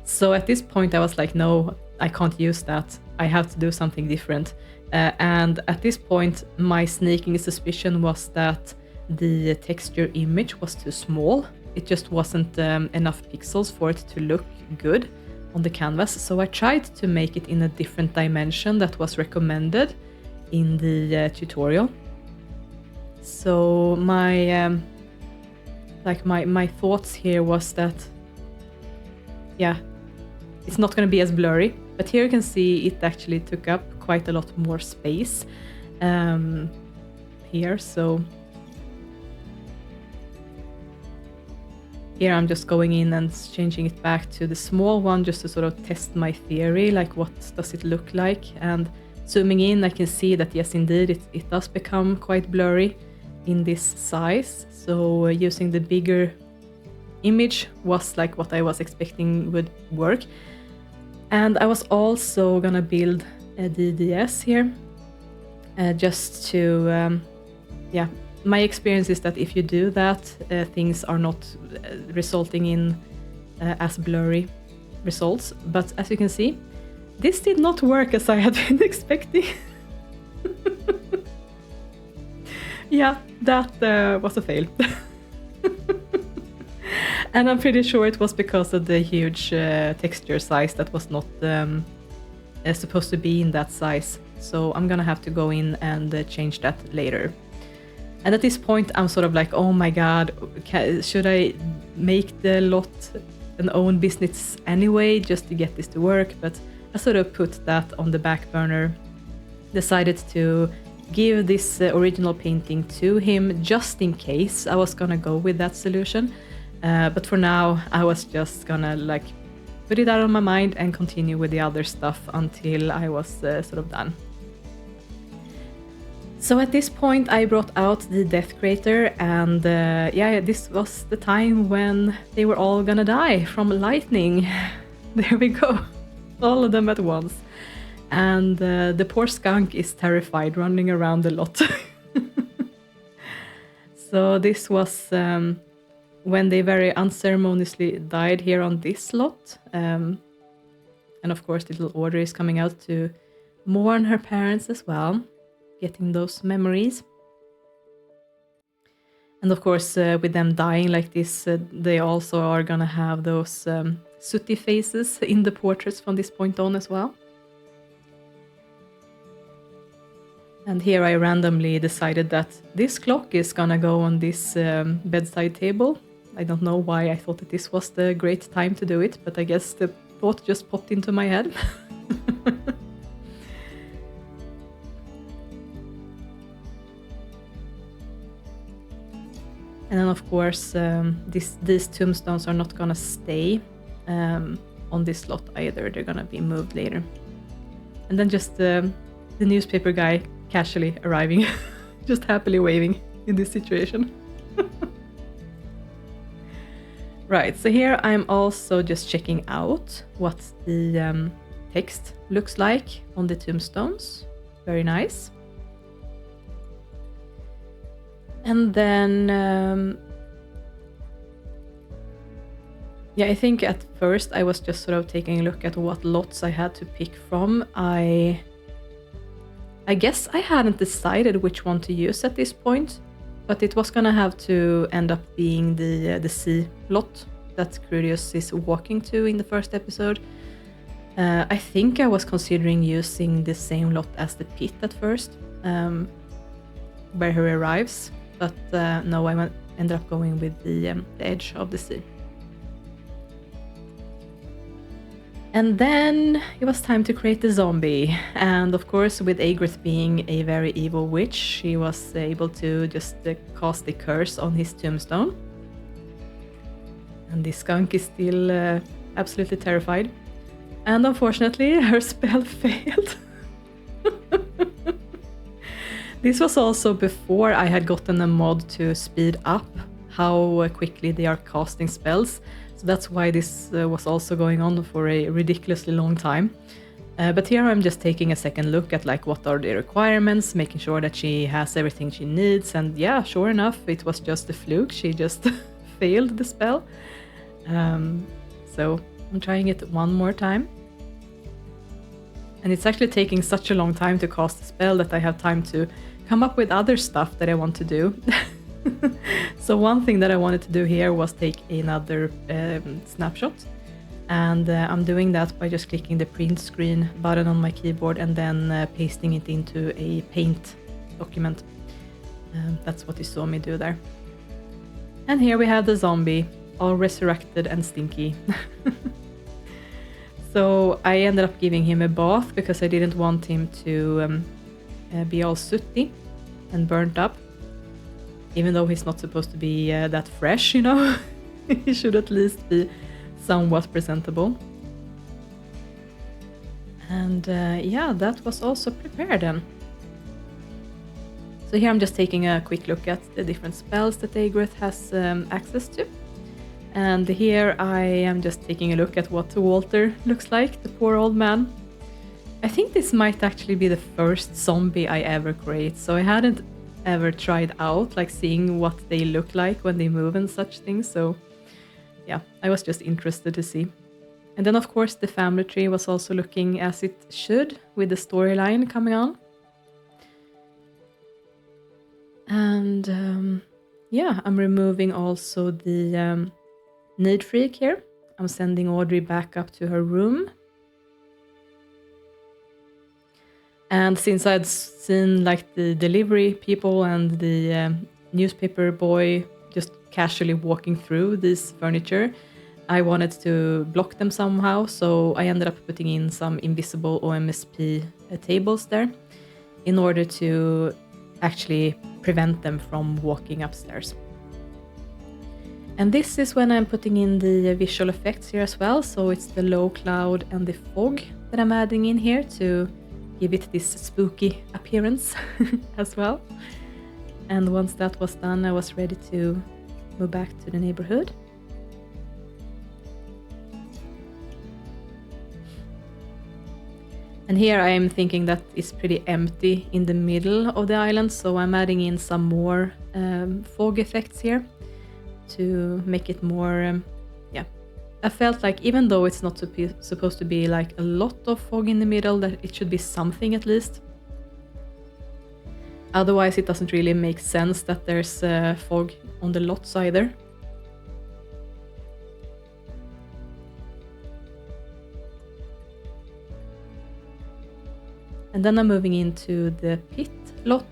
So at this point I was like, no, I can't use that. I have to do something different. And at this point, my sneaking suspicion was that the texture image was too small. It just wasn't enough pixels for it to look good. on the canvas. So I tried to make it in a different dimension that was recommended in the tutorial. So my my thoughts here was that, yeah, it's not going to be as blurry, but here you can see it actually took up quite a lot more space here. So here I'm just going in and changing it back to the small one just to sort of test my theory, like what does it look like. And zooming in, I can see that yes, indeed, it does become quite blurry in this size. So using the bigger image was like what I was expecting would work. And I was also gonna build a DDS here, just to, yeah, my experience is that if you do that, things are not resulting in as blurry results. But as you can see, this did not work as I had been expecting. Yeah, that was a fail. And I'm pretty sure it was because of the huge texture size that was not supposed to be in that size. So I'm gonna have to go in and change that later. And at this point I'm sort of like, oh my god, should I make the lot an own business anyway just to get this to work? But I sort of put that on the back burner, decided to give this original painting to him just in case I was gonna go with that solution. But for now I was just gonna like put it out of my mind and continue with the other stuff until I was sort of done. So at this point I brought out the death crater, and yeah, this was the time when they were all gonna die from lightning. There we go, all of them at once. And the poor skunk is terrified, running around a lot. So this was when they very unceremoniously died here on this lot. And of course little Audrey is coming out to mourn her parents as well, getting those memories. And of course with them dying like this, they also are gonna have those sooty faces in the portraits from this point on as well. And here I randomly decided that this clock is gonna go on this bedside table. I don't know why I thought that this was the great time to do it, but I guess the thought just popped into my head. And then of course these tombstones are not gonna stay on this slot either, they're gonna be moved later. And then just the newspaper guy casually arriving, just happily waving in this situation. Right, so here I'm also just checking out what the text looks like on the tombstones. Very nice. And then, yeah, I think at first I was just sort of taking a look at what lots I had to pick from. I guess I hadn't decided which one to use at this point, but it was gonna have to end up being the sea lot that Krudius is walking to in the first episode. I think I was considering using the same lot as the pit at first, where he arrives, but no, I ended up going with the edge of the sea. And then it was time to create the zombie, and of course with Agrith being a very evil witch, she was able to just cast the curse on his tombstone. And the skunk is still absolutely terrified. And unfortunately her spell failed. This was also before I had gotten a mod to speed up how quickly they are casting spells. So that's why this was also going on for a ridiculously long time. But here I'm just taking a second look at like what are the requirements, making sure that she has everything she needs. And yeah, sure enough, it was just a fluke. She just failed the spell. So I'm trying it one more time. And it's actually taking such a long time to cast the spell that I have time to come up with other stuff that I want to do. So one thing that I wanted to do here was take another snapshot. And I'm doing that by just clicking the print screen button on my keyboard and then pasting it into a paint document. That's what you saw me do there. And here we have the zombie, all resurrected and stinky. So I ended up giving him a bath because I didn't want him to be all sooty and burnt up. Even though he's not supposed to be that fresh, you know. He should at least be somewhat presentable. And yeah, that was also prepared then. So here I'm just taking a quick look at the different spells that Agrath has access to. And here I am just taking a look at what Walter looks like, the poor old man. I think this might actually be the first zombie I ever create, so I hadn't ever tried out like seeing what they look like when they move and such things, so yeah, I was just interested to see. And then of course the family tree was also looking as it should, with the storyline coming on. And yeah, I'm removing also the need freak here. I'm sending Audrey back up to her room. And since I'd seen like the delivery people and the newspaper boy just casually walking through this furniture, I wanted to block them somehow, so I ended up putting in some invisible OMSP tables there in order to actually prevent them from walking upstairs. And this is when I'm putting in the visual effects here as well, so it's the low cloud and the fog that I'm adding in here to give it this spooky appearance as well. And once that was done, I was ready to move back to the neighborhood. And here I am thinking that it's pretty empty in the middle of the island, so I'm adding in some more fog effects here to make it more, yeah. I felt like even though it's not supposed to be like a lot of fog in the middle, that it should be something at least. Otherwise it doesn't really make sense that there's fog on the lots either. And then I'm moving into the pit lot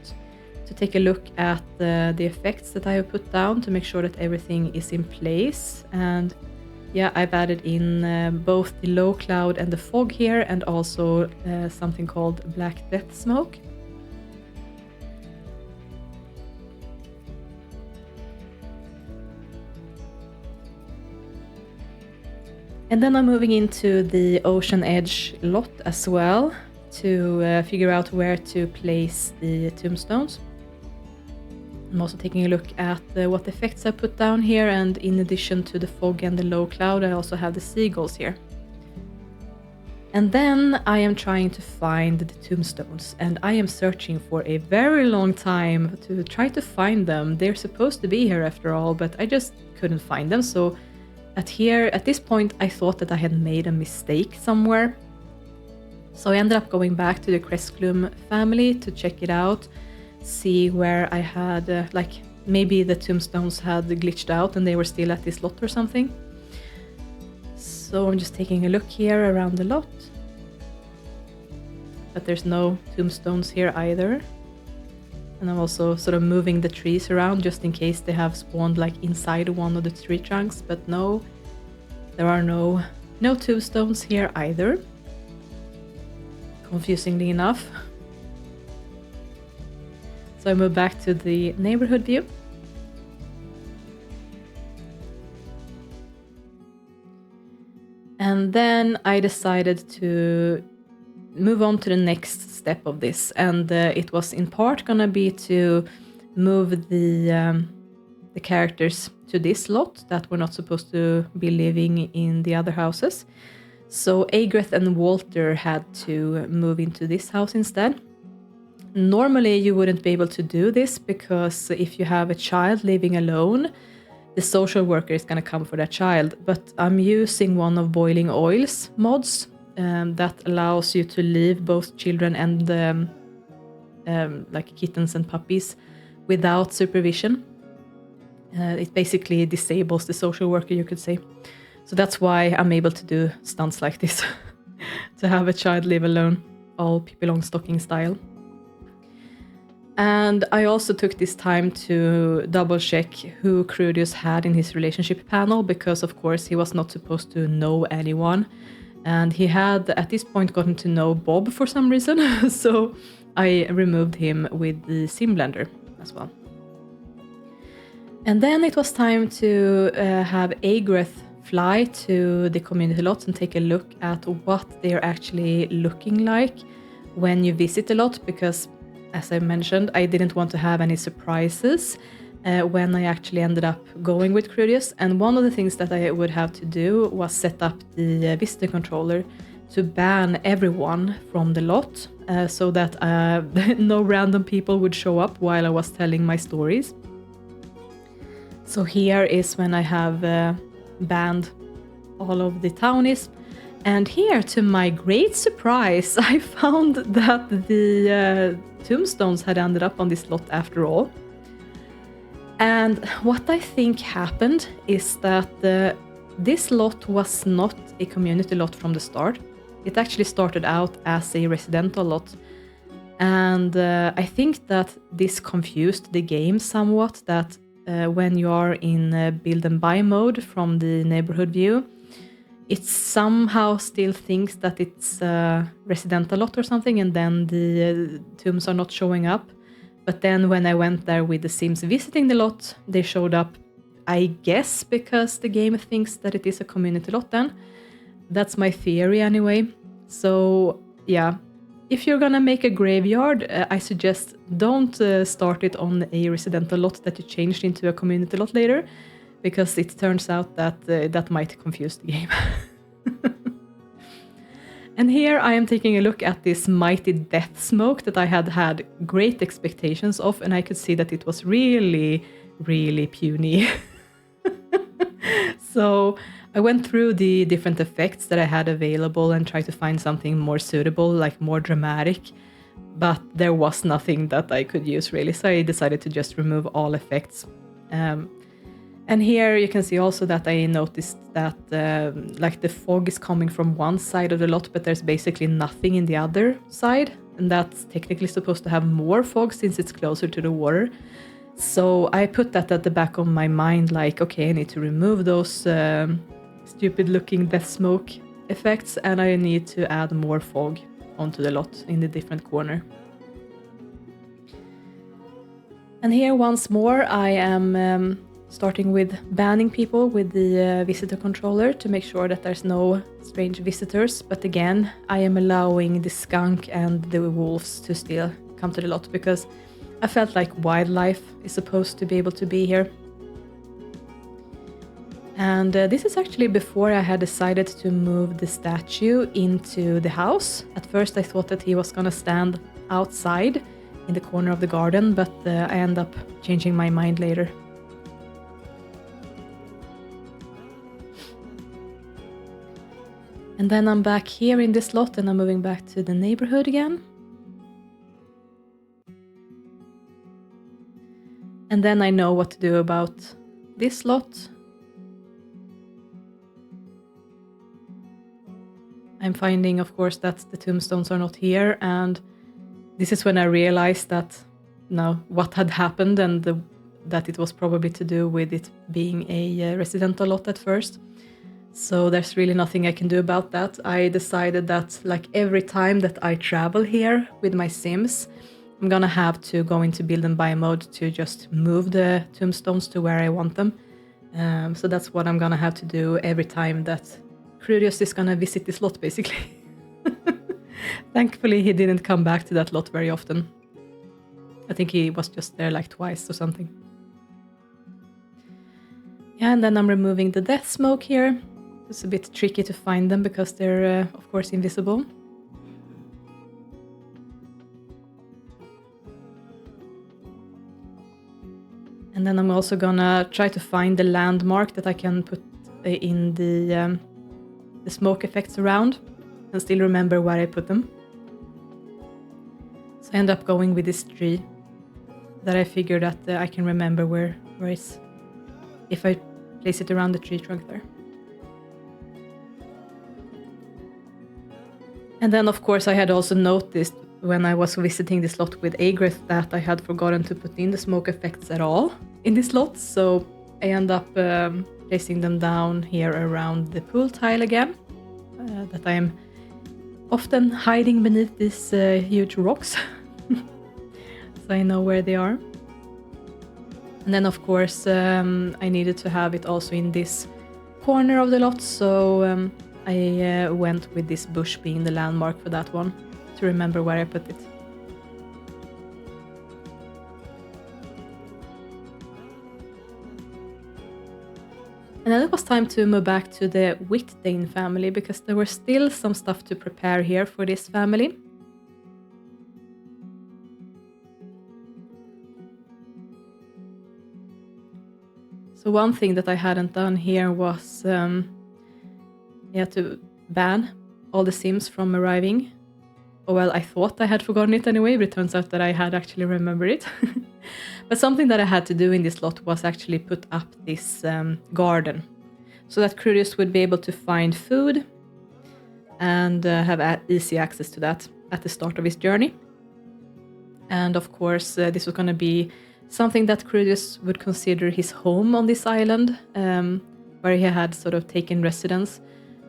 to take a look at the effects that I have put down to make sure that everything is in place. And yeah, I've added in both the low cloud and the fog here, and also something called black death smoke. And then I'm moving into the ocean edge lot as well to figure out where to place the tombstones. I'm also taking a look at what effects I put down here, and in addition to the fog and the low cloud, I also have the seagulls here. And then I am trying to find the tombstones, and I am searching for a very long time to try to find them. They're supposed to be here after all, but I just couldn't find them. So at this point, I thought that I had made a mistake somewhere. So I ended up going back to the Crestgloom family to check it out, see where I had, like, maybe the tombstones had glitched out and they were still at this lot or something. So I'm just taking a look here around the lot. But there's no tombstones here either. And I'm also sort of moving the trees around just in case they have spawned like inside one of the tree trunks. But no, there are no tombstones here either. Confusingly enough. So I move back to the neighborhood view. And then I decided to move on to the next step of this. And it was in part gonna be to move the characters to this lot that were not supposed to be living in the other houses. So Agrath and Walter had to move into this house instead. Normally you wouldn't be able to do this because if you have a child living alone, the social worker is going to come for that child. But I'm using one of Boiling Oil's mods that allows you to leave both children and like kittens and puppies without supervision. It basically disables the social worker, you could say. So that's why I'm able to do stunts like this. To have a child live alone, all Pippi Longstocking style. And I also took this time to double check who Krudius had in his relationship panel, because of course he was not supposed to know anyone. And he had at this point gotten to know Bob for some reason. So I removed him with the sim blender as well. And then it was time to have Agreth fly to the community lot and take a look at what they're actually looking like when you visit the lot, because as I mentioned, I didn't want to have any surprises when I actually ended up going with Krudius. And one of the things that I would have to do was set up the visitor controller to ban everyone from the lot so that no random people would show up while I was telling my stories. So here is when I have banned all of the townies. And here, to my great surprise, I found that the tombstones had ended up on this lot after all. And what I think happened is that this lot was not a community lot from the start. It actually started out as a residential lot. And I think that this confused the game somewhat, that when you are in build and buy mode from the neighborhood view, it somehow still thinks that it's a residential lot or something, and then the tombs are not showing up. But then when I went there with the Sims visiting the lot, they showed up, I guess, because the game thinks that it is a community lot then. That's my theory anyway. So yeah, if you're gonna make a graveyard, I suggest don't start it on a residential lot that you changed into a community lot later, because it turns out that that might confuse the game. And here I am taking a look at this mighty death smoke that I had great expectations of, and I could see that it was really, really puny. So I went through the different effects that I had available and tried to find something more suitable, like more dramatic, but there was nothing that I could use really, so I decided to just remove all effects. And here you can see also that I noticed that like the fog is coming from one side of the lot, but there's basically nothing in the other side. And that's technically supposed to have more fog since it's closer to the water. So I put that at the back of my mind, like, okay, I need to remove those stupid looking death smoke effects, and I need to add more fog onto the lot in the different corner. And here once more I am starting with banning people with the visitor controller to make sure that there's no strange visitors. But again, I am allowing the skunk and the wolves to still come to the lot, because I felt like wildlife is supposed to be able to be here. And this is actually before I had decided to move the statue into the house. At first I thought that he was gonna stand outside in the corner of the garden, but I end up changing my mind later. And then I'm back here in this lot and I'm moving back to the neighborhood again. And then I know what to do about this lot. I'm finding, of course, that the tombstones are not here, and this is when I realized that what had happened, and that it was probably to do with it being a residential lot at first. So there's really nothing I can do about that. I decided that like every time that I travel here with my Sims, I'm gonna have to go into build and buy mode to just move the tombstones to where I want them. So that's what I'm gonna have to do every time that Krudius is gonna visit this lot, basically. Thankfully, he didn't come back to that lot very often. I think he was just there like twice or something. Yeah, and then I'm removing the death smoke here. It's a bit tricky to find them because they're, of course, invisible. And then I'm also gonna try to find the landmark that I can put in the smoke effects around and still remember where I put them. So I end up going with this tree that I figured that I can remember where is, if I place it around the tree trunk there. And then, of course, I had also noticed when I was visiting this lot with Agrith that I had forgotten to put in the smoke effects at all in this lot. So I end up placing them down here around the pool tile again, that I am often hiding beneath these huge rocks. So I know where they are. And then, of course, I needed to have it also in this corner of the lot, so I went with this bush being the landmark for that one, to remember where I put it. And then it was time to move back to the Witdane family, because there were still some stuff to prepare here for this family. So one thing that I hadn't done here was to ban all the Sims from arriving. Oh, well, I thought I had forgotten it anyway, but it turns out that I had actually remembered it. But something that I had to do in this lot was actually put up this garden, so that Krudius would be able to find food and have easy access to that at the start of his journey. And of course, this was going to be something that Krudius would consider his home on this island, where he had sort of taken residence,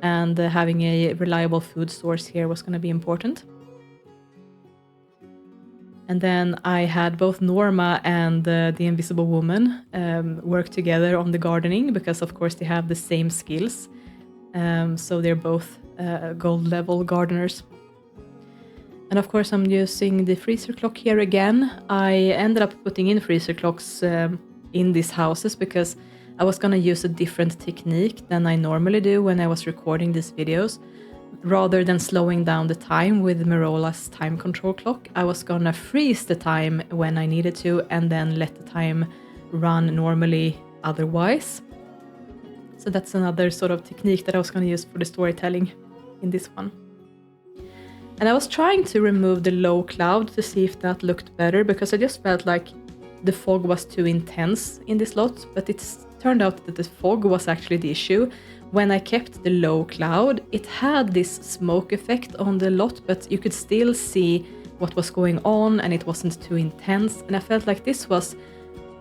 and having a reliable food source here was going to be important. And then I had both Norma and the Invisible Woman work together on the gardening, because of course they have the same skills. So they're both gold level gardeners. And of course I'm using the freezer clock here again. I ended up putting in freezer clocks in these houses because I was going to use a different technique than I normally do when I was recording these videos. Rather than slowing down the time with Merola's time control clock, I was going to freeze the time when I needed to and then let the time run normally otherwise. So that's another sort of technique that I was going to use for the storytelling in this one. And I was trying to remove the low cloud to see if that looked better, because I just felt like the fog was too intense in this lot, but it turned out that the fog was actually the issue. When I kept the low cloud, it had this smoke effect on the lot, but you could still see what was going on and it wasn't too intense. And I felt like this was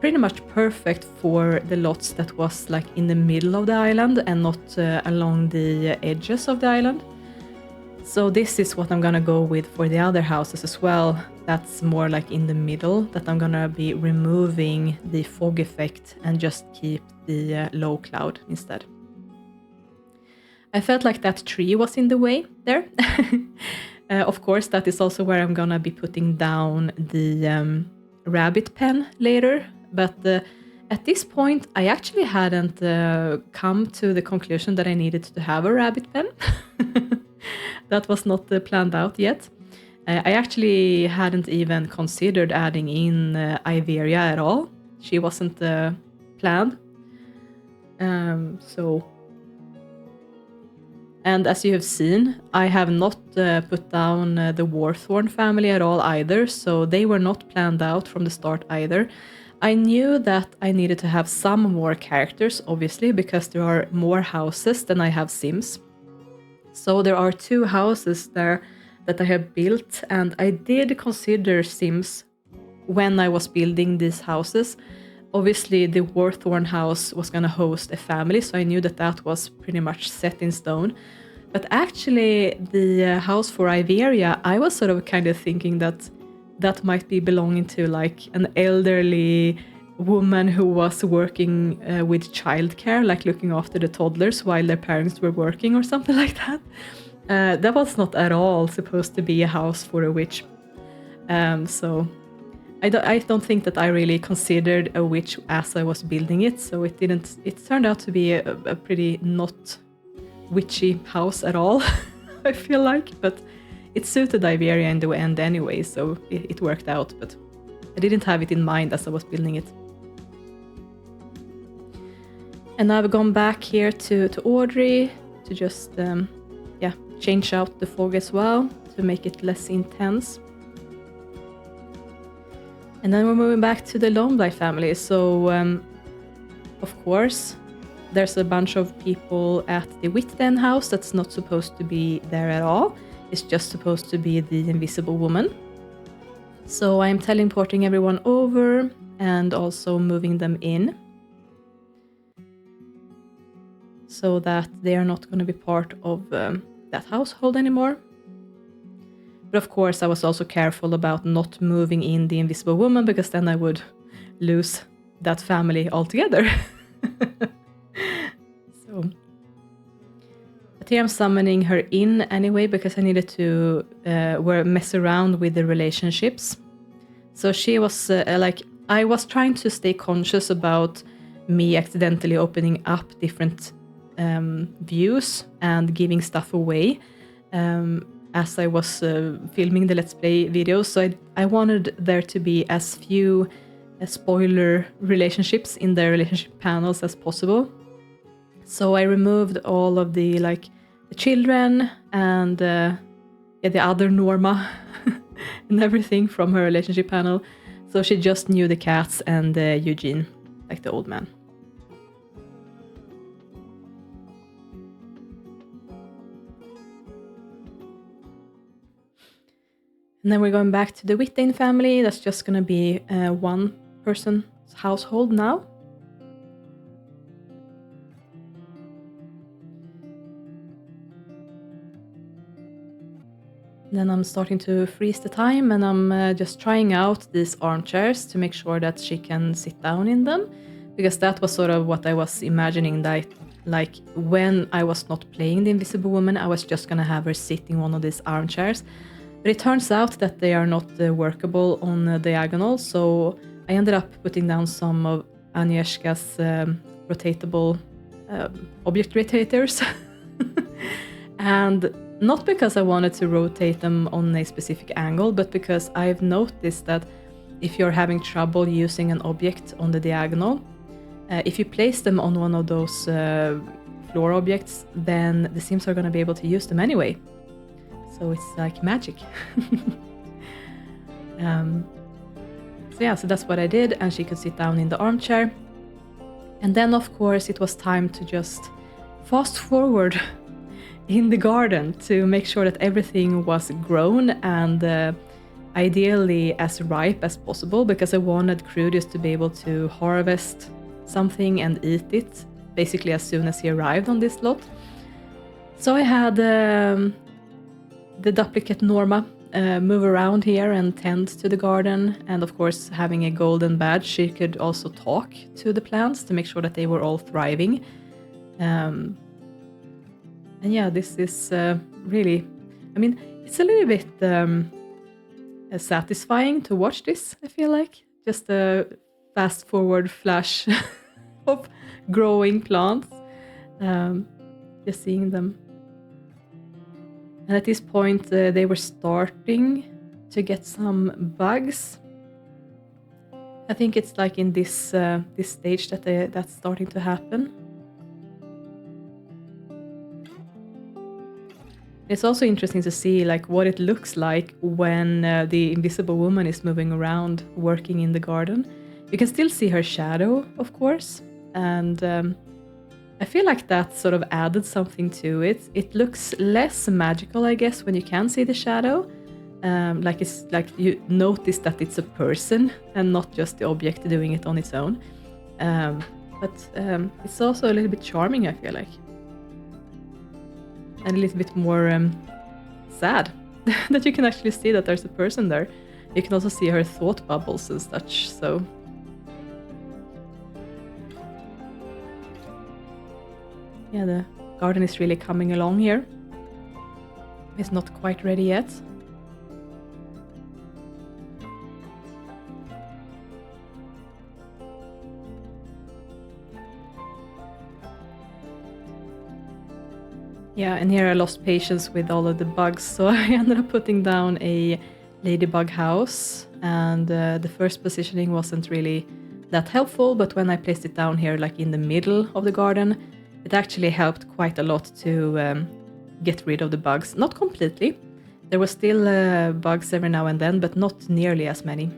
pretty much perfect for the lots that was like in the middle of the island and not along the edges of the island. So this is what I'm gonna go with for the other houses as well. That's more like in the middle, that I'm gonna be removing the fog effect and just keep the low cloud instead. I felt like that tree was in the way there. Of course, that is also where I'm gonna be putting down the rabbit pen later. But at this point, I actually hadn't come to the conclusion that I needed to have a rabbit pen. That was not planned out yet. I actually hadn't even considered adding in Iveria at all. She wasn't planned. And as you have seen, I have not put down the Warthorn family at all either, so they were not planned out from the start either. I knew that I needed to have some more characters, obviously, because there are more houses than I have Sims. So there are 2 houses there that I have built, and I did consider Sims when I was building these houses. Obviously, the Warthorn house was going to host a family, so I knew that that was pretty much set in stone. But actually, the house for Iveria, I was sort of kind of thinking that that might be belonging to like an elderly woman who was working with childcare, like looking after the toddlers while their parents were working or something like that. That was not at all supposed to be a house for a witch. So I don't think that I really considered a witch as I was building it, so it turned out to be a pretty not witchy house at all, I feel like, but it suited Iveria in the end anyway, so it worked out, but I didn't have it in mind as I was building it. And I've gone back here to Audrey to just change out the fog as well to make it less intense. And then we're moving back to the Loneblight family. So, of course, there's a bunch of people at the Witdane house that's not supposed to be there at all. is just supposed to be the invisible woman. So I'm teleporting everyone over and also moving them in so that they are not going to be part of that household anymore. But of course, I was also careful about not moving in the invisible woman, because then I would lose that family altogether. But here I'm summoning her in anyway, because I needed to mess around with the relationships. So she was I was trying to stay conscious about me accidentally opening up different views and giving stuff away as I was filming the Let's Play videos. So I wanted there to be as few spoiler relationships in the relationship panels as possible. So I removed all of the children and the other Norma and everything from her relationship panel. So she just knew the cats and Eugene, like the old man. And then we're going back to the Witdane family. That's just going to be one person's household now. Then I'm starting to freeze the time, and I'm just trying out these armchairs to make sure that she can sit down in them, because that was sort of what I was imagining, that like when I was not playing the Invisible Woman, I was just gonna have her sit in one of these armchairs. But it turns out that they are not workable on a diagonal, so I ended up putting down some of Agnieszka's rotatable object rotators. And not because I wanted to rotate them on a specific angle, but because I've noticed that if you're having trouble using an object on the diagonal, if you place them on one of those floor objects, then the Sims are going to be able to use them anyway. So it's like magic. So that's what I did, and she could sit down in the armchair. And then, of course, it was time to just fast forward in the garden to make sure that everything was grown and ideally as ripe as possible, because I wanted Krudius to be able to harvest something and eat it basically as soon as he arrived on this lot. So I had the duplicate Norma move around here and tend to the garden, and of course, having a golden badge, she could also talk to the plants to make sure that they were all thriving. And yeah, this is really, I mean, it's a little bit satisfying to watch this, I feel like. Just a fast forward flash of growing plants. Just seeing them. And at this point, they were starting to get some bugs. I think it's like in this stage that that's starting to happen. It's also interesting to see like what it looks like when the Invisible Woman is moving around, working in the garden. You can still see her shadow, of course, and I feel like that sort of added something to it. It looks less magical, I guess, when you can see the shadow. It's like you notice that it's a person and not just the object doing it on its own. But it's also a little bit charming, I feel like. And a little bit more sad that you can actually see that there's a person there. You can also see her thought bubbles and such, so... Yeah, the garden is really coming along here. It's not quite ready yet. Yeah, and here I lost patience with all of the bugs, so I ended up putting down a ladybug house, and the first positioning wasn't really that helpful, but when I placed it down here, like in the middle of the garden, it actually helped quite a lot to get rid of the bugs. Not completely. There were still bugs every now and then, but not nearly as many.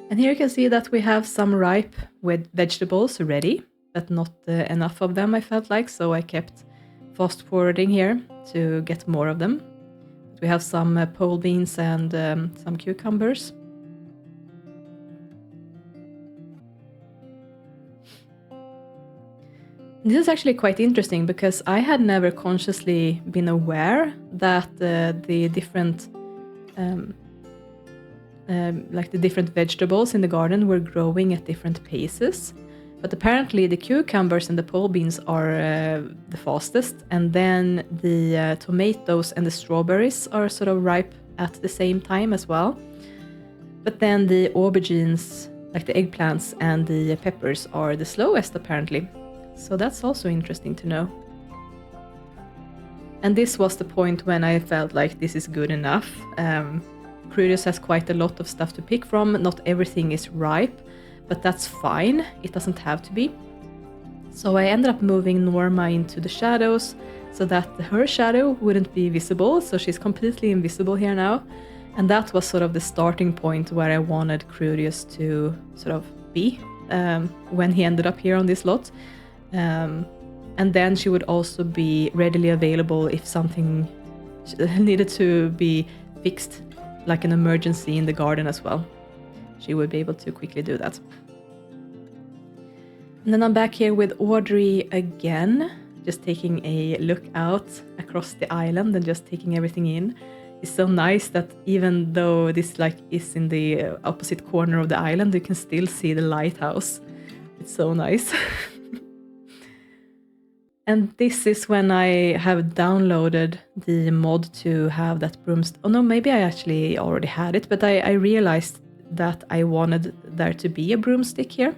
And here you can see that we have some ripe vegetables ready, but not enough of them, I felt like, so I kept fast forwarding here to get more of them. We have some pole beans and some cucumbers. This is actually quite interesting because I had never consciously been aware that the different like the different vegetables in the garden were growing at different paces. But apparently the cucumbers and the pole beans are the fastest, and then the tomatoes and the strawberries are sort of ripe at the same time as well. But then the aubergines, like the eggplants, and the peppers are the slowest apparently. So that's also interesting to know. And this was the point when I felt like this is good enough. Krudius has quite a lot of stuff to pick from. Not everything is ripe, but that's fine. It doesn't have to be. So I ended up moving Norma into the shadows so that her shadow wouldn't be visible. So she's completely invisible here now. And that was sort of the starting point where I wanted Krudius to sort of be when he ended up here on this lot. And then she would also be readily available if something needed to be fixed, like an emergency in the garden as well. She would be able to quickly do that. And then I'm back here with Audrey again, just taking a look out across the island and just taking everything in. It's so nice that even though this like is in the opposite corner of the island, you can still see the lighthouse. It's so nice. And this is when I have downloaded the mod to have that broomstick. Oh no, maybe I actually already had it, but I realized that I wanted there to be a broomstick here,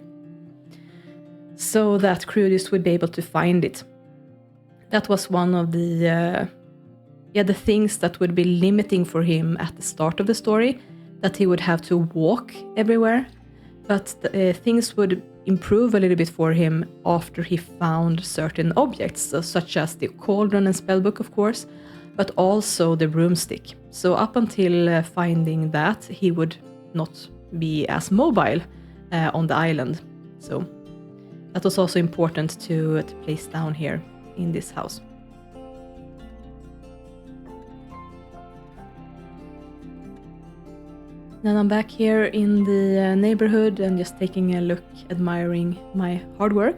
so that Krudius would be able to find it. That was one of the things that would be limiting for him at the start of the story, that he would have to walk everywhere. But things would improve a little bit for him after he found certain objects, such as the cauldron and spellbook, of course, but also the broomstick. So up until finding that, he would not be as mobile on the island. So that was also important to place down here in this house. Then I'm back here in the neighborhood and just taking a look, admiring my hard work.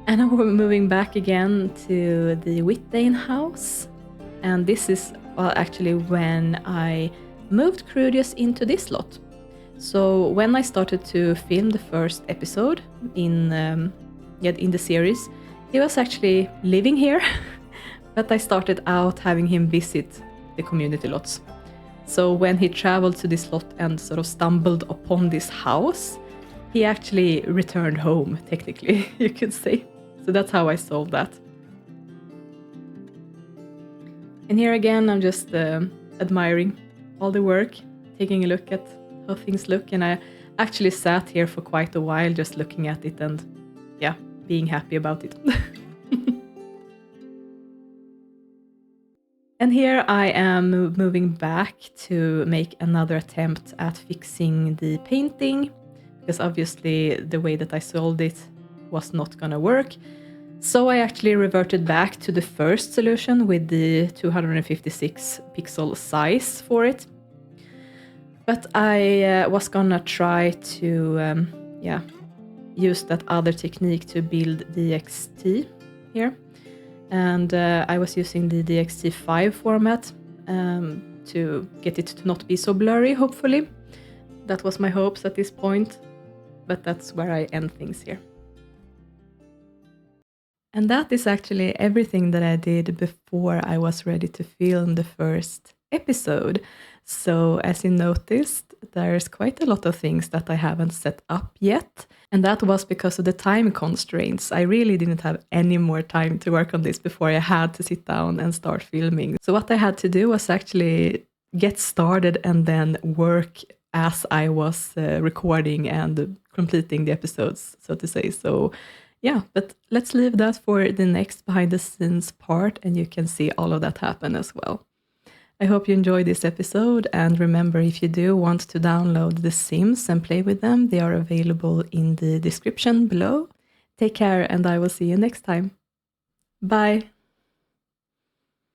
And I'm moving back again to the Witdane house. And this is, well, actually when I moved Krudius into this lot. So when I started to film the first episode in the series, he was actually living here. But I started out having him visit the community lots. So when he traveled to this lot and sort of stumbled upon this house, he actually returned home, technically, you could say. So that's how I solved that. And here again, I'm just admiring all the work, taking a look at how things look. And I actually sat here for quite a while just looking at it and, yeah, being happy about it. And here I am moving back to make another attempt at fixing the painting, because obviously the way that I solved it was not gonna work. So I actually reverted back to the first solution with the 256 pixel size for it. But I was gonna try to use that other technique to build DXT here. And I was using the DXT5 format to get it to not be so blurry, hopefully. That was my hopes at this point, but that's where I end things here. And that is actually everything that I did before I was ready to film the first episode. So as you noticed, there's quite a lot of things that I haven't set up yet. And that was because of the time constraints. I really didn't have any more time to work on this before I had to sit down and start filming. So what I had to do was actually get started and then work as I was recording and completing the episodes, so to say. So yeah, but let's leave that for the next behind the scenes part, and you can see all of that happen as well. I hope you enjoyed this episode, and remember, if you do want to download The Sims and play with them, they are available in the description below. Take care, and I will see you next time. Bye!